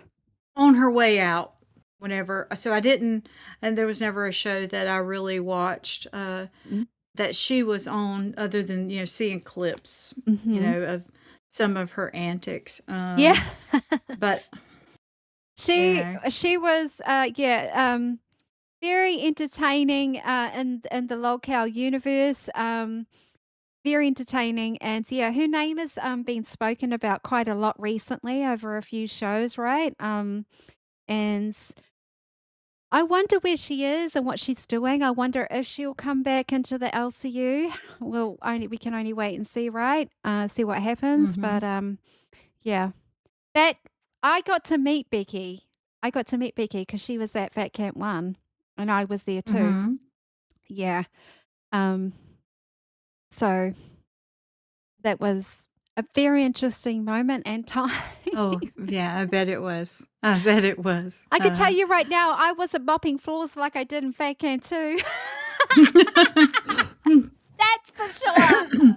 on her way out whenever. So I didn't, and there was never a show that I really watched Mm. that she was on, other than, seeing clips, Mhm. of some of her antics. Yeah. But, She was very entertaining in the locale universe. Very entertaining, and yeah, her name has been spoken about quite a lot recently over a few shows, right? And I wonder where she is and what she's doing. I wonder if she'll come back into the LCU. Well, we can only wait and see, right? See what happens. mm-hmm, But yeah, that I got to meet Becky. I got to meet Becky because she was at Fat Camp 1, and I was there too. mm-hmm. Yeah. Um. So that was a very interesting moment and time. Oh, yeah, I bet it was. I bet it was. I can tell you right now, I wasn't mopping floors like I did in Fat Camp 2. That's for sure.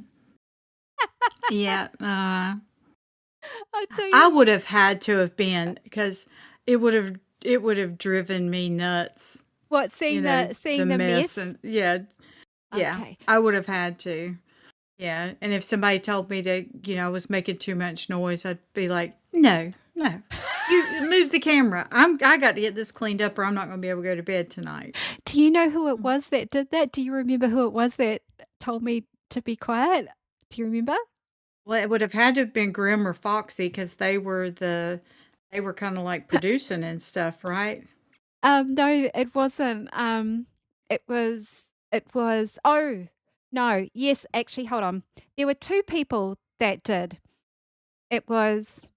Yeah, I tell I you. would have had to have been, because it would have driven me nuts. What, seeing the mess, mess? and yeah, Okay. I would have had to. Yeah, and if somebody told me to, I was making too much noise, I'd be like, no, you move the camera. I got to get this cleaned up, or I'm not going to be able to go to bed tonight. Do you know who it was that did that? Do you remember who it was that told me to be quiet? Do you remember? Well, it would have had to have been Grim or Foxy, because they were kind of like producing and stuff, right? No, it wasn't. It was oh, no. Yes, actually, hold on. There were 2 people that did. It was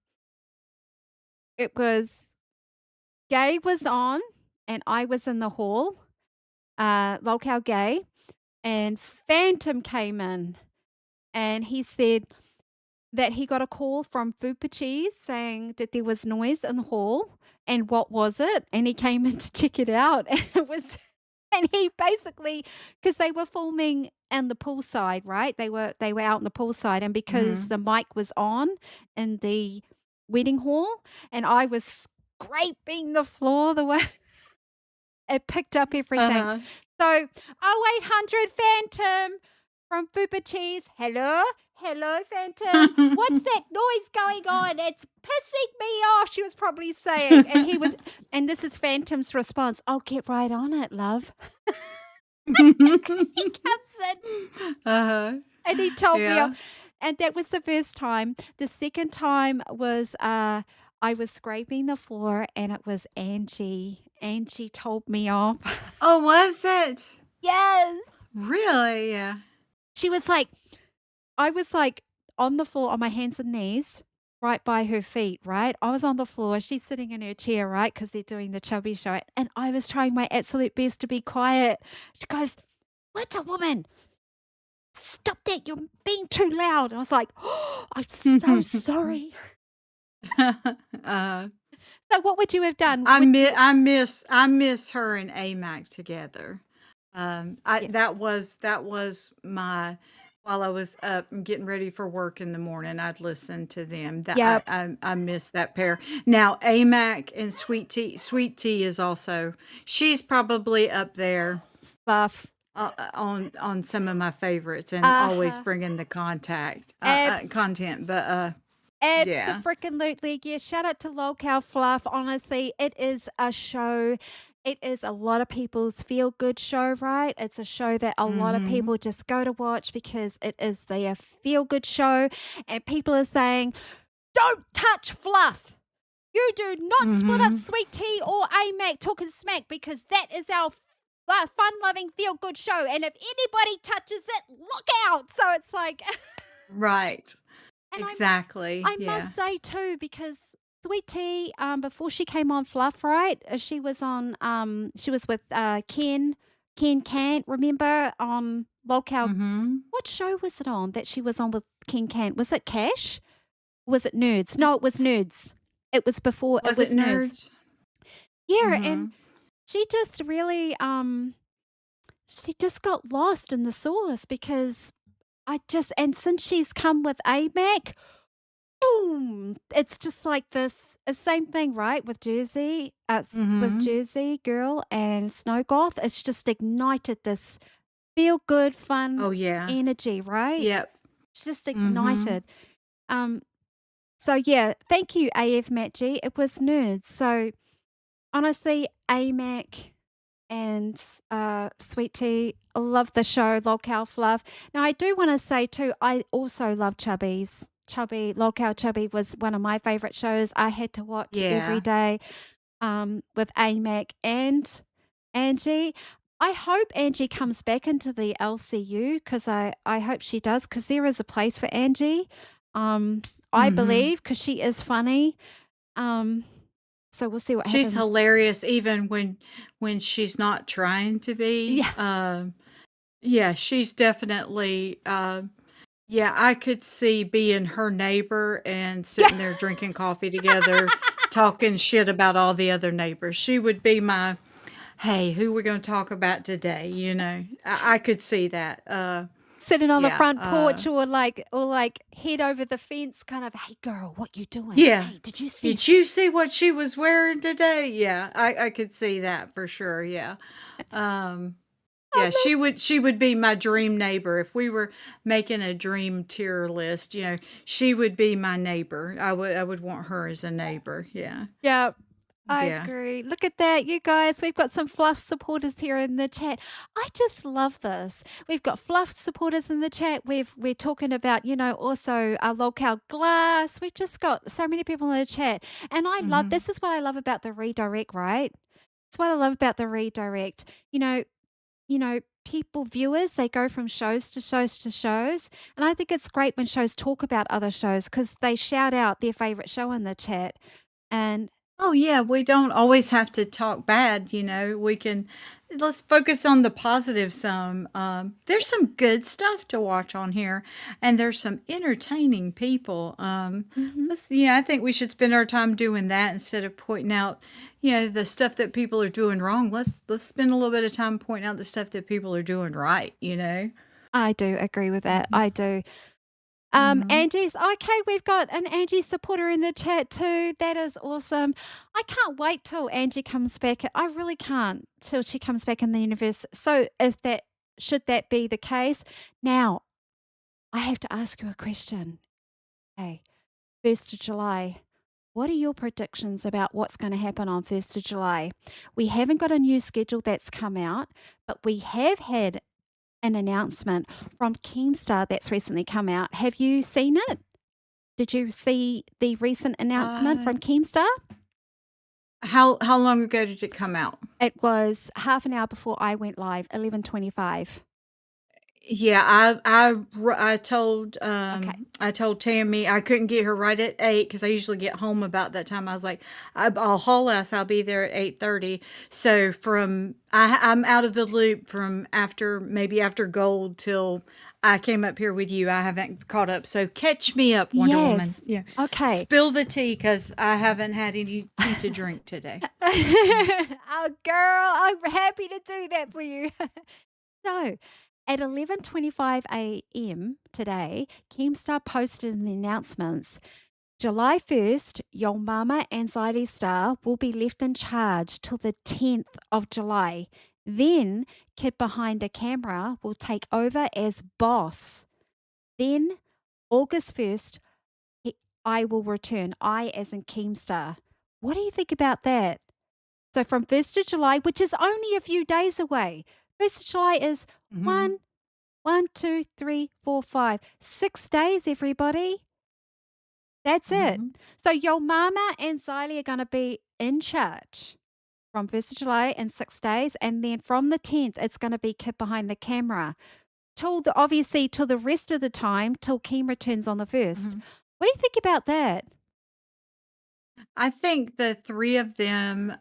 Gay was on and I was in the hall, locale Gay, and Phantom came in and he said that he got a call from Fupa Cheese saying that there was noise in the hall and what was it? And he came in to check it out and it was and he basically because they were filming in the poolside, right? They were out in the poolside and because Mhm. the mic was on in the wedding hall and I was scraping the floor the way it picked up everything. Uh-huh. So 0800 Phantom from Fupa Cheese. Hello? "Hello, Phantom. What's that noise going on? It's pissing me off," she was probably saying. And this is Phantom's response, "I'll get right on it, love." He comes in Uh-huh. and he told me Yeah. off. And that was the first time. The second time was I was scraping the floor and it was Angie. Angie told me off. Oh, was it? Yes. Really? Yeah. She was like, I was like on the floor on my hands and knees, right by her feet, right? I was on the floor. She's sitting in her chair, right? Because they're doing the chubby show. And I was trying my absolute best to be quiet. She goes, "What a woman. Stop that. You're being too loud." I was like, "Oh, I'm so sorry." uh, So what would you have done? I miss her and AMAC together. Yeah. That was my while I was up and getting ready for work in the morning. I'd listen to them. That Yep. I miss that pair. Now AMAC and Sweet Tea. Sweet Tea is also she's probably up there Buff. on some of my favorites and always Uh-huh. bringing the Ab content. But yeah. Abso-freaking-lutely. Yeah, shout out to Lolcow Fluff. Honestly, it is a show. It is a lot of people's feel-good show, right? It's a show that a lot of Mhm. people just go to watch because it is their feel-good show, and people are saying, "Don't touch Fluff. You do not split up Mhm. Sweet Tea or AMAC talking smack because that is our fun-loving feel-good show, and if anybody touches it, look out." So it's like Right. and Exactly. I Yeah. must say too, because Sweet Tea, before she came on Fluff, right? She was with Ken Cant, remember on Lolcow? Mhm. What show was it on that she was on with Ken Cant? Was it Cash? Or was it Nerds? No, it was Nerds. It was before it Was it was Nerds. nerds? Yeah, and Mhm. she just really she just got lost in the sauce because and since she's come with AMAC, boom! It's just like this same thing, right? With Jersey, with Mhm. Jersey Girl and Snow Goth, it's just ignited this feel good, fun Oh yeah. energy, right? Yep. It's just Mhm. ignited. Um, so yeah, thank you, AF Matt G. It was nerds. So honestly, AMAC and Sweet Tea, I love the show, Lolcow Fluff. Now, I do want to say too, I also love Chubbies. Lolcow Chubby was one of my favorite shows. I had to watch every Yeah. day with AMAC and Angie. I hope Angie comes back into the LCU because I hope she does because there is a place for Angie. Um, I Mhm. believe because she is funny. Um, so we'll see what She's happens. hilarious even when she's not trying to be. Yeah. Yeah, she's definitely yeah, I could see being her neighbor and Yeah. sitting there drinking coffee together, talking shit about all the other neighbors. She would be my, "Hey, who we gonna talk about today?" You know? I could see that. Sitting on the Yeah, front porch or like head over the fence kind of, "Hey girl, what you doing? yeah. Hey, did you see "Did you see what she was wearing today?" Yeah, I could see that for sure, yeah. Um, I yeah, she would be my dream neighbor. If we were making a dream tier list, she would be my neighbor. I would want her as a neighbor. Yeah. Yeah, I Yeah. agree. Look at that, you guys. We've got some Fluff supporters here in the chat. I just love this. We've got Fluff supporters in the chat. We're talking about, also Lolcow Glass. We've just got so many people in the chat. And I love Mhm. this is what I love about the redirect, right? It's what I love about the redirect. People, viewers, they go from shows to shows to shows. And I think it's great when shows talk about other shows because they shout out their favorite show in the chat. And Oh, yeah, we don't always have to talk bad, we can let's focus on the positive some. There's some good stuff to watch on here, and there's some entertaining people. mhm. I think we should spend our time doing that instead of pointing out, the stuff that people are doing wrong. Let's spend a little bit of time pointing out the stuff that people are doing right. I do agree with that. Mhm. I do. Mhm. Angie's okay. We've got an Angie supporter in the chat too. That is awesome. I can't wait till Angie comes back. I really can't till she comes back in the universe. So if that should that be the case, now I have to ask you a question. Okay, 1st of July. What are your predictions about what's going to happen on 1st of July? We haven't got a new schedule that's come out, but we have had an announcement from Keemstar that's recently come out. Have you seen it? Did you see the recent announcement Uh, from Keemstar? how long ago did it come out? It was half an hour before I went live, 11:25. Yeah, Okay. I told Tammy I couldn't get her right at 8 because I usually get home about that time. I was like, I'll haul ass. I'll be there at 8:30. So I'm out of the loop from after Gold till I came up here with you. I haven't caught up. So catch me up, Wonder Woman. Yes. Yeah, Okay. spill the tea because I haven't had any tea to drink today. Oh, girl, I'm happy to do that for you. So, at 11:25 a.m. today, Keemstar posted in the announcements, July 1st, your mama Anxiety Star will be left in charge till the 10th of July. Then, Kid Behind a Camera will take over as boss. Then, August 1st, I will return. I as in Keemstar. What do you think about that? So from 1st of July, which is only a few days away, 1st of July is Hmm. one, 1, 2, 3, 4, 5, 6 days, everybody. That's it. Hmm. So your mama and Xylee are going to be in charge from 1st of July in 6 days. And then from the 10th, it's going to be Kid Behind the Camera. Obviously, till the rest of the time, till Keem returns on the 1st. Hmm. What do you think about that? I think the three of them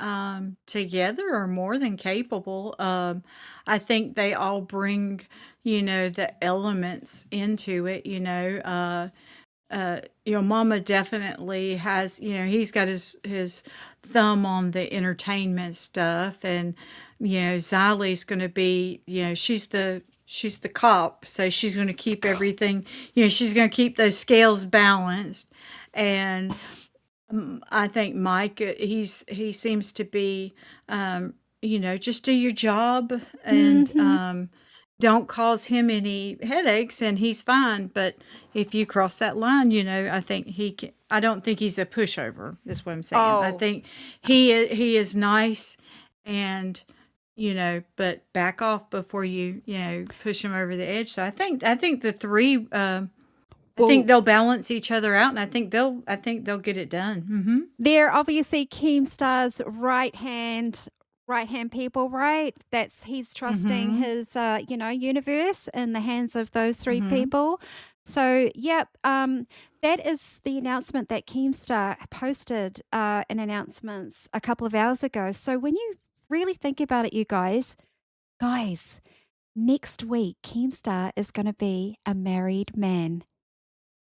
together are more than capable. I think they all bring, the elements into it. Mama definitely has. He's got his thumb on the entertainment stuff, and Xylie's going to be, she's the cop, so she's going to keep everything. She's going to keep those scales balanced, and I think Mike, he seems to be, just do your job and Mm-hmm. don't cause him any headaches, and he's fine. But if you cross that line, I think he can. I don't think he's a pushover. Is what I'm saying. I Oh, think he is nice, and but back off before you push him over the edge. So I think the three. I think well, they'll balance each other out, and I think they'll get it done. they're obviously Keemstar's right hand people, right? That's he's trusting Mhm. his universe in the hands of those three Mhm. people. So yep, that is the announcement that Keemstar posted in announcements a couple of hours ago. So when you really think about it, you guys, next week Keemstar is going to be a married man.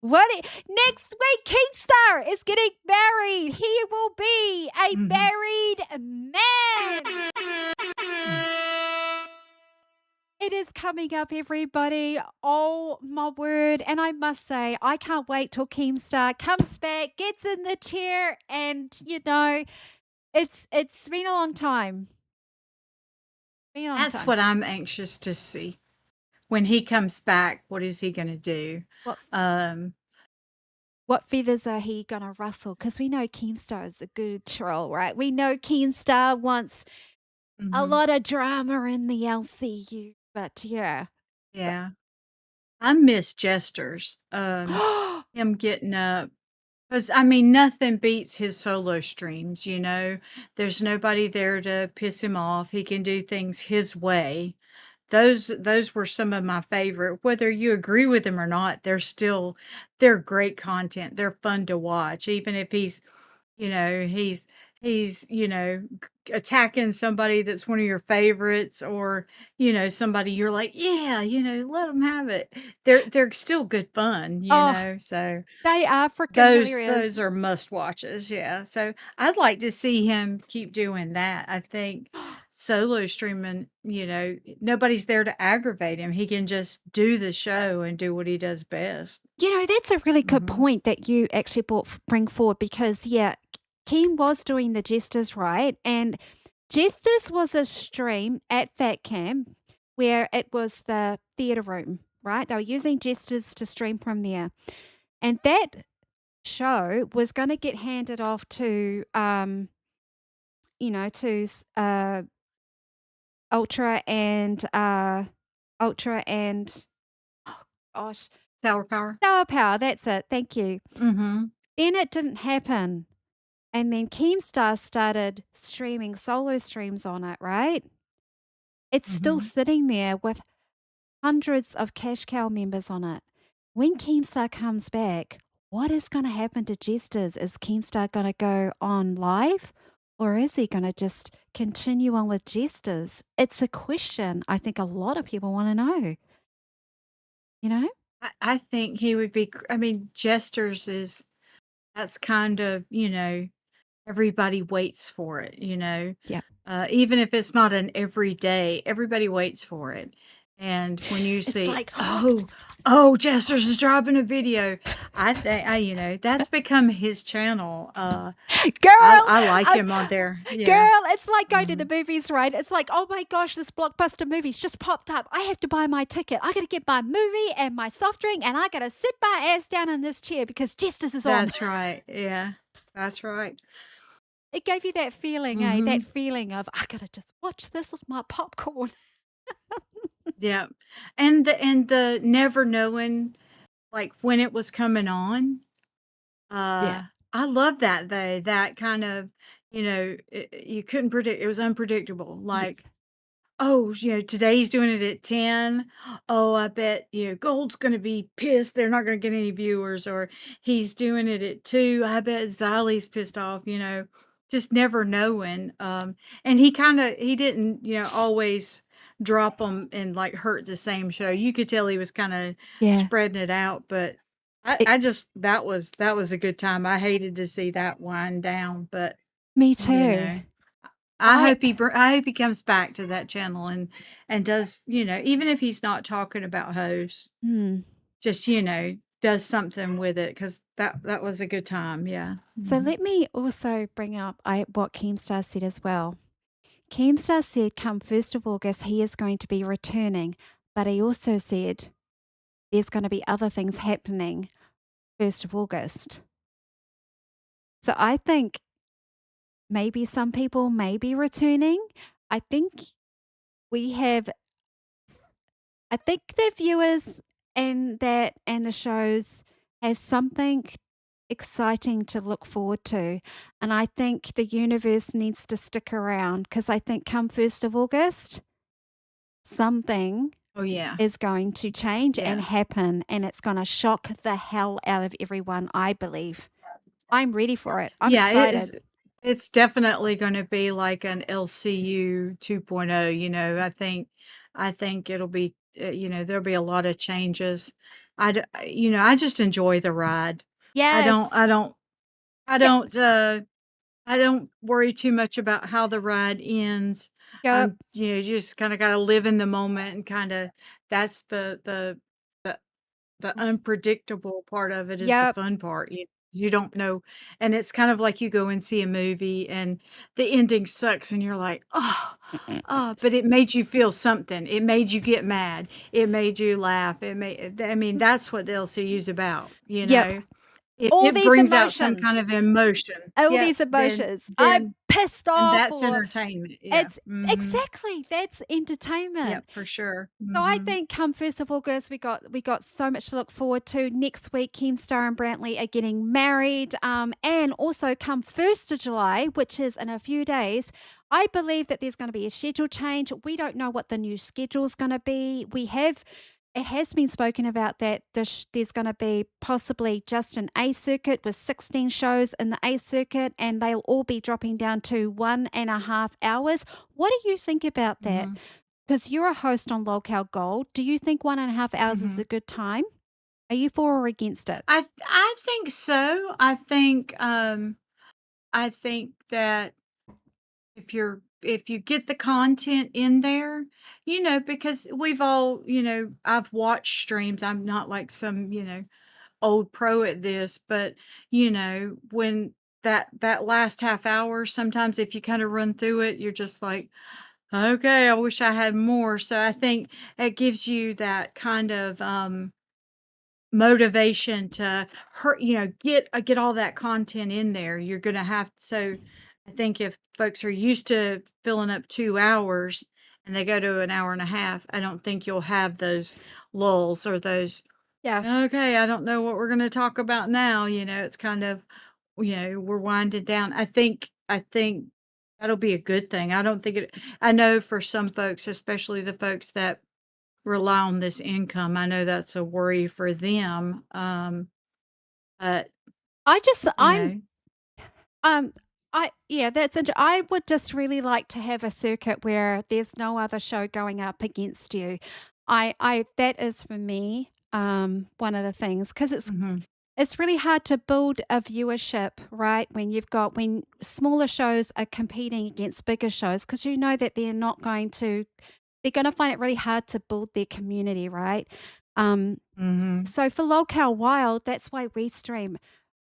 Next week, Keemstar is getting married. He will be a Mhm. married man. It is coming up, everybody. Oh my word. And I must say, I can't wait till Keemstar comes back, gets in the chair, and it's been a long time. Been a long That's time. what I'm anxious to see. When he comes back, what is he gonna do? What Um, what feathers are he gonna rustle? Because we know Keemstar is a good troll, right? We know Keemstar wants a mhm. lot of drama in the LCU, but yeah. Yeah. I miss Jester's. Him getting up, 'cause, I mean, nothing beats his solo streams, you know? There's nobody there to piss him off. He can do things his way. Those were some of my favorite. Whether you agree with them or not, they're great content. They're fun to watch, even if he's attacking somebody that's one of your favorites, or somebody you're like, yeah, let them have it. They're still good fun, Oh, so they are freaking those hilarious. are must watches, yeah. So I'd like to see him keep doing that. I think solo streaming, nobody's there to aggravate him. He can just do the show and do what he does best. That's a really good Mhm. point that you actually bring forward because, yeah, Keem was doing the Jesters, right? And Jesters was a stream at Fat Camp where it was the theatre room, right? They were using Jesters to stream from there. And that show was gonna get handed off to, to Ultra and oh gosh, Tower Power. Star Power, that's it, thank you. Mhm. Then it didn't happen, and then Keemstar started streaming solo streams on it, right? It's still Mhm. sitting there with hundreds of Cash Cow members on it. When Keemstar comes back, what is gonna happen to Jesters? Is Keemstar gonna go on live, or is he gonna just continue on with Jesters? It's a question I think a lot of people wanna know, you know? I think he would be I mean, Jesters is that's kind of, everybody waits for it, Yeah. even if it's not an everyday, everybody waits for it. And when you It's see, like, oh, Jester's is dropping a video, I think, that's become his channel. girl, I like I him on there. Yeah. girl, it's like going to the Mhm. movies, right? It's like, "Oh my gosh, this blockbuster movie's just popped up. I have to buy my ticket. I gotta get my movie and my soft drink, and I gotta sit my ass down in this chair because Jesters is on." That's right. Yeah. That's right. It gave you that feeling, eh? That Mhm. feeling of, "I gotta just watch this with my popcorn." Yeah. And the never knowing, like, when it was coming on. Yeah. Uh, I love that though, that kind of, you couldn't predict, it was unpredictable. Ye Like, oh, today he's doing it at 10. Oh, I bet, Gold's gonna be pissed. They're not gonna get any viewers. Or he's doing it at 2. I bet Xylee's pissed off, just never knowing. And he didn't, always drop them and like hurt the same show. You could tell he was kind of Yeah. spreading it out, but It I just that was a good time. I hated to see that wind down, but Me you too. know. I I hope he comes back to that channel and does, even if he's not talking about hosts, mm. just, does something with it because that was a good time. Yeah. So Mhm. let me also bring up what Keemstar said as well. Keemstar said come 1st of August, he is going to be returning, but he also said there's gonna be other things happening 1st of August. So I think maybe some people may be returning. I think we have I think the viewers and the shows have something exciting to look forward to, and I think the universe needs to stick around because I think come 1st of August, something Oh yeah. is going to change and Yeah. happen, and it's gonna shock the hell out of everyone, I believe. I'm ready for it. I'm Yeah, it is excited. it's definitely gonna be like an LCU 2.0, I think it'll be, there'll be a lot of changes. I just enjoy the ride. I don't Yes. I don't I Yep. don't, I don't worry too much about how the ride ends. Yep. You just kinda gotta live in the moment and kinda that's the the unpredictable part of it is the Yep. fun part. You don't know, and it's kind of like you go and see a movie and the ending sucks and you're like, "Oh, oh," but it made you feel something. It made you get mad. It made you laugh. I mean, that's what the LCU's about, you Yep. know? It All it these brings out some kind emotions. of emotion. All Yep, these emotions. I'm then pissed and off that's or entertainment. Yeah. it's Mhm. exactly, that's entertainment. Yep, for sure. So I Mhm. think come 1st of August, we got so much to look forward to. Next week, Keemstar and Brantley are getting married. And also come 1st of July, which is in a few days, I believe that there's going to be a schedule change. We don't know what the new schedule is going to be. It has been spoken about that there's going to be possibly just an A circuit with 16 shows in the A circuit, and they'll all be dropping down to 1.5 hours. What do you think about that? Mhm. 'Cause you're a host on Lolcow Gold. Do you think 1.5 hours is a Mhm. good time? Are you for or against it? I think so. I think that if you get the content in there, because we've all, I've watched streams. I'm not like some, old pro at this, but when that last half hour, sometimes if you kind of run through it, you're just like, Okay, I wish I had more. So I think it gives you that kind of motivation to get all that content in there. You're gonna have so I think if folks are used to filling up 2 hours and they go to an hour and a half, I don't think you'll have those lulls or those, Yeah. okay, I don't know what we're gonna talk about now. It's kind of, we're winding down. I think that'll be a good thing. I don't think it I know for some folks, especially the folks that rely on this income, I know that's a worry for them. But, I just you I'm know Um, I would just really like to have a circuit where there's no other show going up against you. I that is for me, one of the things because Mhm, it's really hard to build a viewership, right? When smaller shows are competing against bigger shows because you know that they're gonna find it really hard to build their community, right? Um, mhm, so for Locale Wild, that's why we stream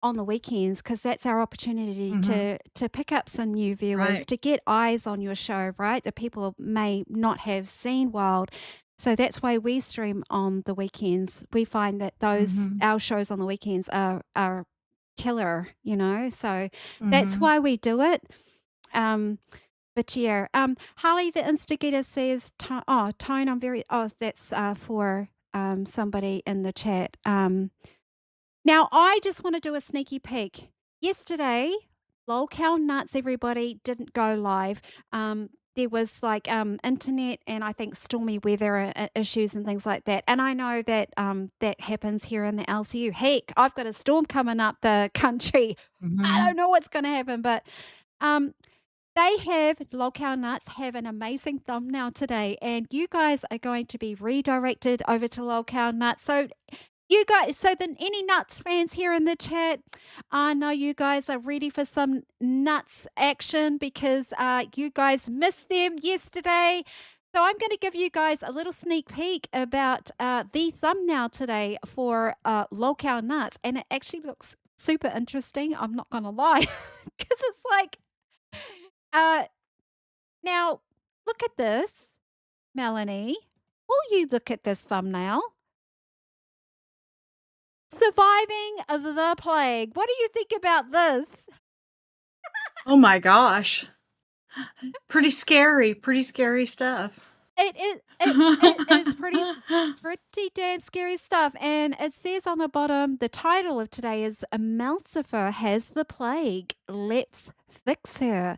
on the weekends because that's our opportunity mhm, to pick up some new viewers, right, to get eyes on your show, right? The people may not have seen Wild. So that's why we stream on the weekends. We find that those mhm, our shows on the weekends are killer, you know. So that's mhm. why we do it. Um but yeah, Harley the instigator says, Tone, I'm very, that's for somebody in the chat. Now, I just want to do a sneaky peek. Yesterday, Lolcow Nuts, everybody, didn't go live. There was like internet and I think stormy weather issues and things like that. And I know that that happens here in the LCU. Heck, I've got a storm coming up the country. I Mhm. don't know what's going to happen, but um, Lolcow Nuts have an amazing thumbnail today, and you guys are going to be redirected over to Lolcow Nuts. So then any Nuts fans here in the chat, I know you guys are ready for some Nuts action because you guys missed them yesterday. So I'm going to give you guys a little sneak peek about the thumbnail today for Lolcow Nuts, and it actually looks super interesting. I'm not going to lie, because it's like, uh, now look at this, Melanie. Will you look at this thumbnail? Surviving the plague. What do you think about this? Oh my gosh. Pretty scary stuff. It is pretty damn scary stuff, and it says on the bottom, the title of today is "Malsifer has the plague. Let's fix her."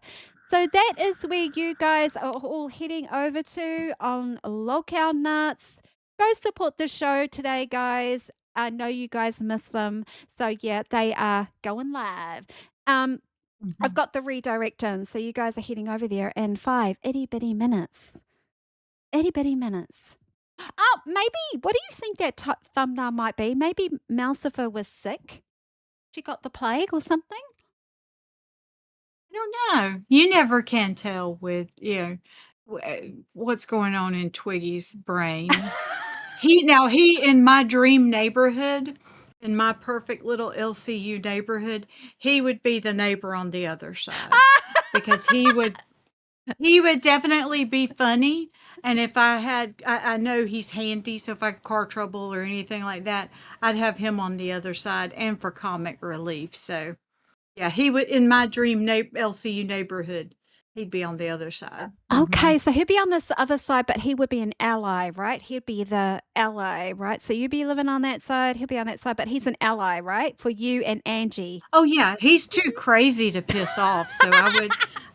So that is where you guys are all heading over to on Locale Nuts. Go support the show today, guys. I know you guys miss them, so yeah, they are going live. I've Mhm. got the redirect in, so you guys are heading over there in 5 itty bitty minutes. Itty bitty minutes. Oh, maybe. What do you think that thumbnail might be? Maybe Mousifer was sick. She got the plague or something. I don't know. You never can tell with, what's going on in Twiggy's brain. He in my dream neighborhood, in my perfect little LCU neighborhood, he would be the neighbor on the other side because he would definitely be funny. And if I know he's handy, so if I had car trouble or anything like that, I'd have him on the other side and for comic relief. So yeah, he would in my dream LCU neighborhood, he'd be on the other side. Okay, so he'd be on this other side, but he would be an ally, right? He'd be the ally, right? So you'd be living on that side, he'll be on that side, but he's an ally, right? For you and Angie. Oh yeah, he's too crazy to piss off. So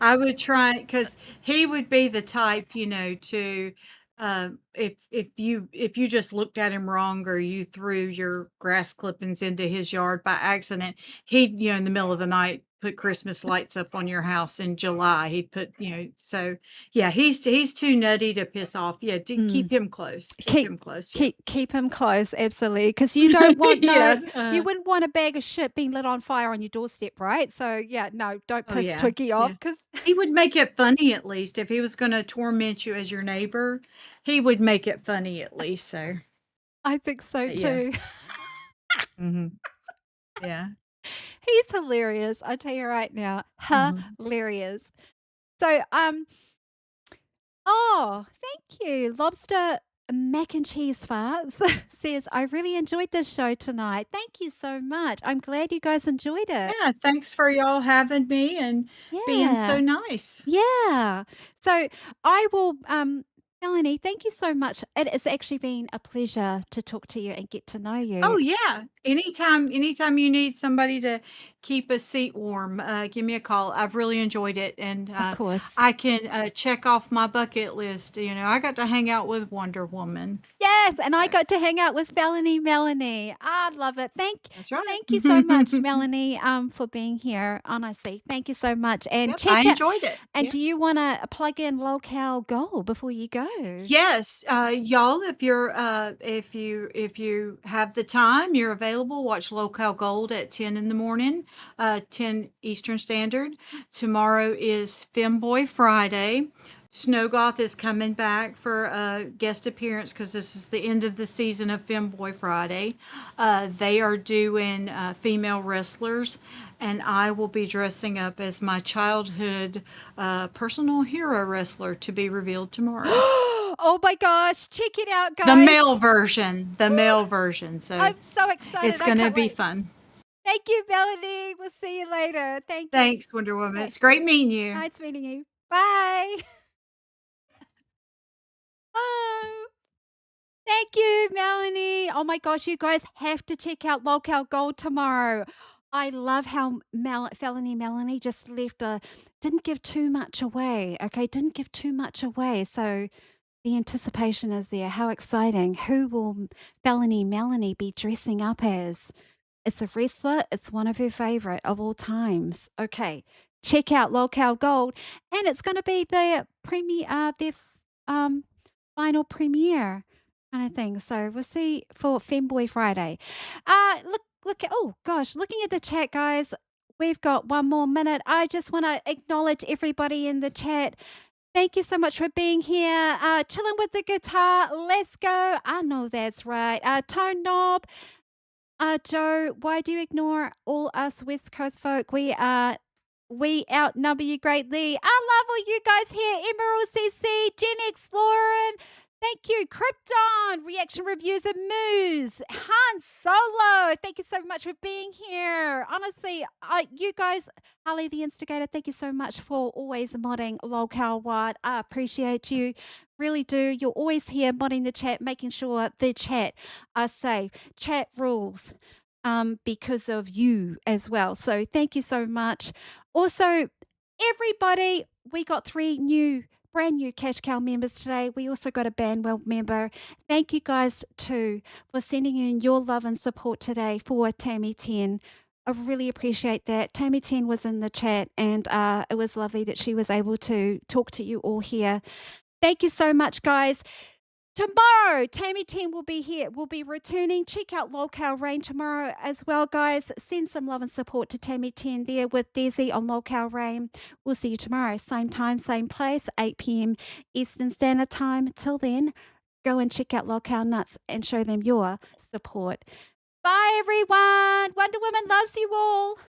I would try because he would be the type, to if you just looked at him wrong or you threw your grass clippings into his yard by accident, he'd in the middle of the night put Christmas lights up on your house in July. He'd put so yeah, he's too nutty to piss off. Yeah, Mm. keep him close. Keep Keep him close. Yeah. keep him close, absolutely, because you don't want Yeah. you wouldn't want a bag of shit being lit on fire on your doorstep, right? So yeah, no, don't Oh piss yeah. Twiggy Yeah. off because He would make it funny at least. If he was gonna torment you as your neighbor, he would make it funny at least, so I think so yeah. too. Mhm. Yeah. He's hilarious, I tell you right now, Mhm. hilarious. So, Oh, thank you. Lobster mac and cheese farts says, I really enjoyed this show tonight. Thank you so much. I'm glad you guys enjoyed it. Yeah, thanks for y'all having me and being so Yeah. nice. Yeah. So I will, Melanie, thank you so much. It has actually been a pleasure to talk to you and get to know you. Oh, yeah. Anytime you need somebody to keep a seat warm, give me a call. I've really enjoyed it, and, Of course. I can, check off my bucket list. I got to hang out with Wonder Woman. Yes, and I got to hang out with Melanie. I love it. That's right. Thank you so much, Melanie, for being here. Honestly, thank you so much. And Yep, I check out. enjoyed it. And Yeah. do you want to plug in Locale Gold before you go? Yes, y'all, if you have the time, you're available, watch Local Gold at 10 in the morning, 10 Eastern Standard. Tomorrow is Femboy Friday. Snowgoth is coming back for a guest appearance because this is the end of the season of Femboy Friday. They are doing female wrestlers, and I will be dressing up as my childhood personal hero wrestler to be revealed tomorrow. Oh my gosh, check it out, guys. The male version, the male version. So I'm so excited. it's I going to can't be wait. fun. Thank you, Melanie. We'll see you later. Thank you. Thanks, Wonder Woman. It's great meeting you. Nice meeting you. Bye. Oh. Thank you, Melanie. Oh my gosh, you guys have to check out Locale Gold tomorrow. I love how Felony Melanie just didn't give too much away. Okay, didn't give too much away. So the anticipation is there. How exciting. Who will Felony Melanie be dressing up as? It's a wrestler. It's one of her favorite of all times. Okay, check out Locale Gold, and it's going to be their premiere, um, final premiere kind of thing. So we'll see for Femboy Friday. Look at oh gosh, looking at the chat, guys. We've got one more minute. I just want to acknowledge everybody in the chat. Thank you so much for being here. Chilling with the guitar. Let's go. I know that's right. Tone Knob. Joe, why do you ignore all us West Coast folk? We outnumber you greatly. I love all you guys here. Emerald CC, Gen X Lauren. Thank you. Krypton, Reaction Reviews and Moose. Han Solo, thank you so much for being here. Honestly, you guys, Harley the Instigator, thank you so much for always modding Locale Wide. I appreciate you. Really do. You're always here modding the chat, making sure the chat are safe. Chat rules because of you as well. So thank you so much. Also, everybody, we got 3 brand new Cash Cow members today. We also got a Bandwell member. Thank you guys too for sending in your love and support today for Tammy Ten. I really appreciate that. Tammy Ten was in the chat, and it was lovely that she was able to talk to you all here. Thank you so much, guys. Tomorrow, Tammy Ten will be here. We'll be returning. Check out Locale Rain tomorrow as well, guys. Send some love and support to Tammy Ten there with Desi on Locale Rain. We'll see you tomorrow. Same time, same place, 8 p.m. Eastern Standard Time. Till then, go and check out Locale Nuts and show them your support. Bye, everyone. Wonder Woman loves you all.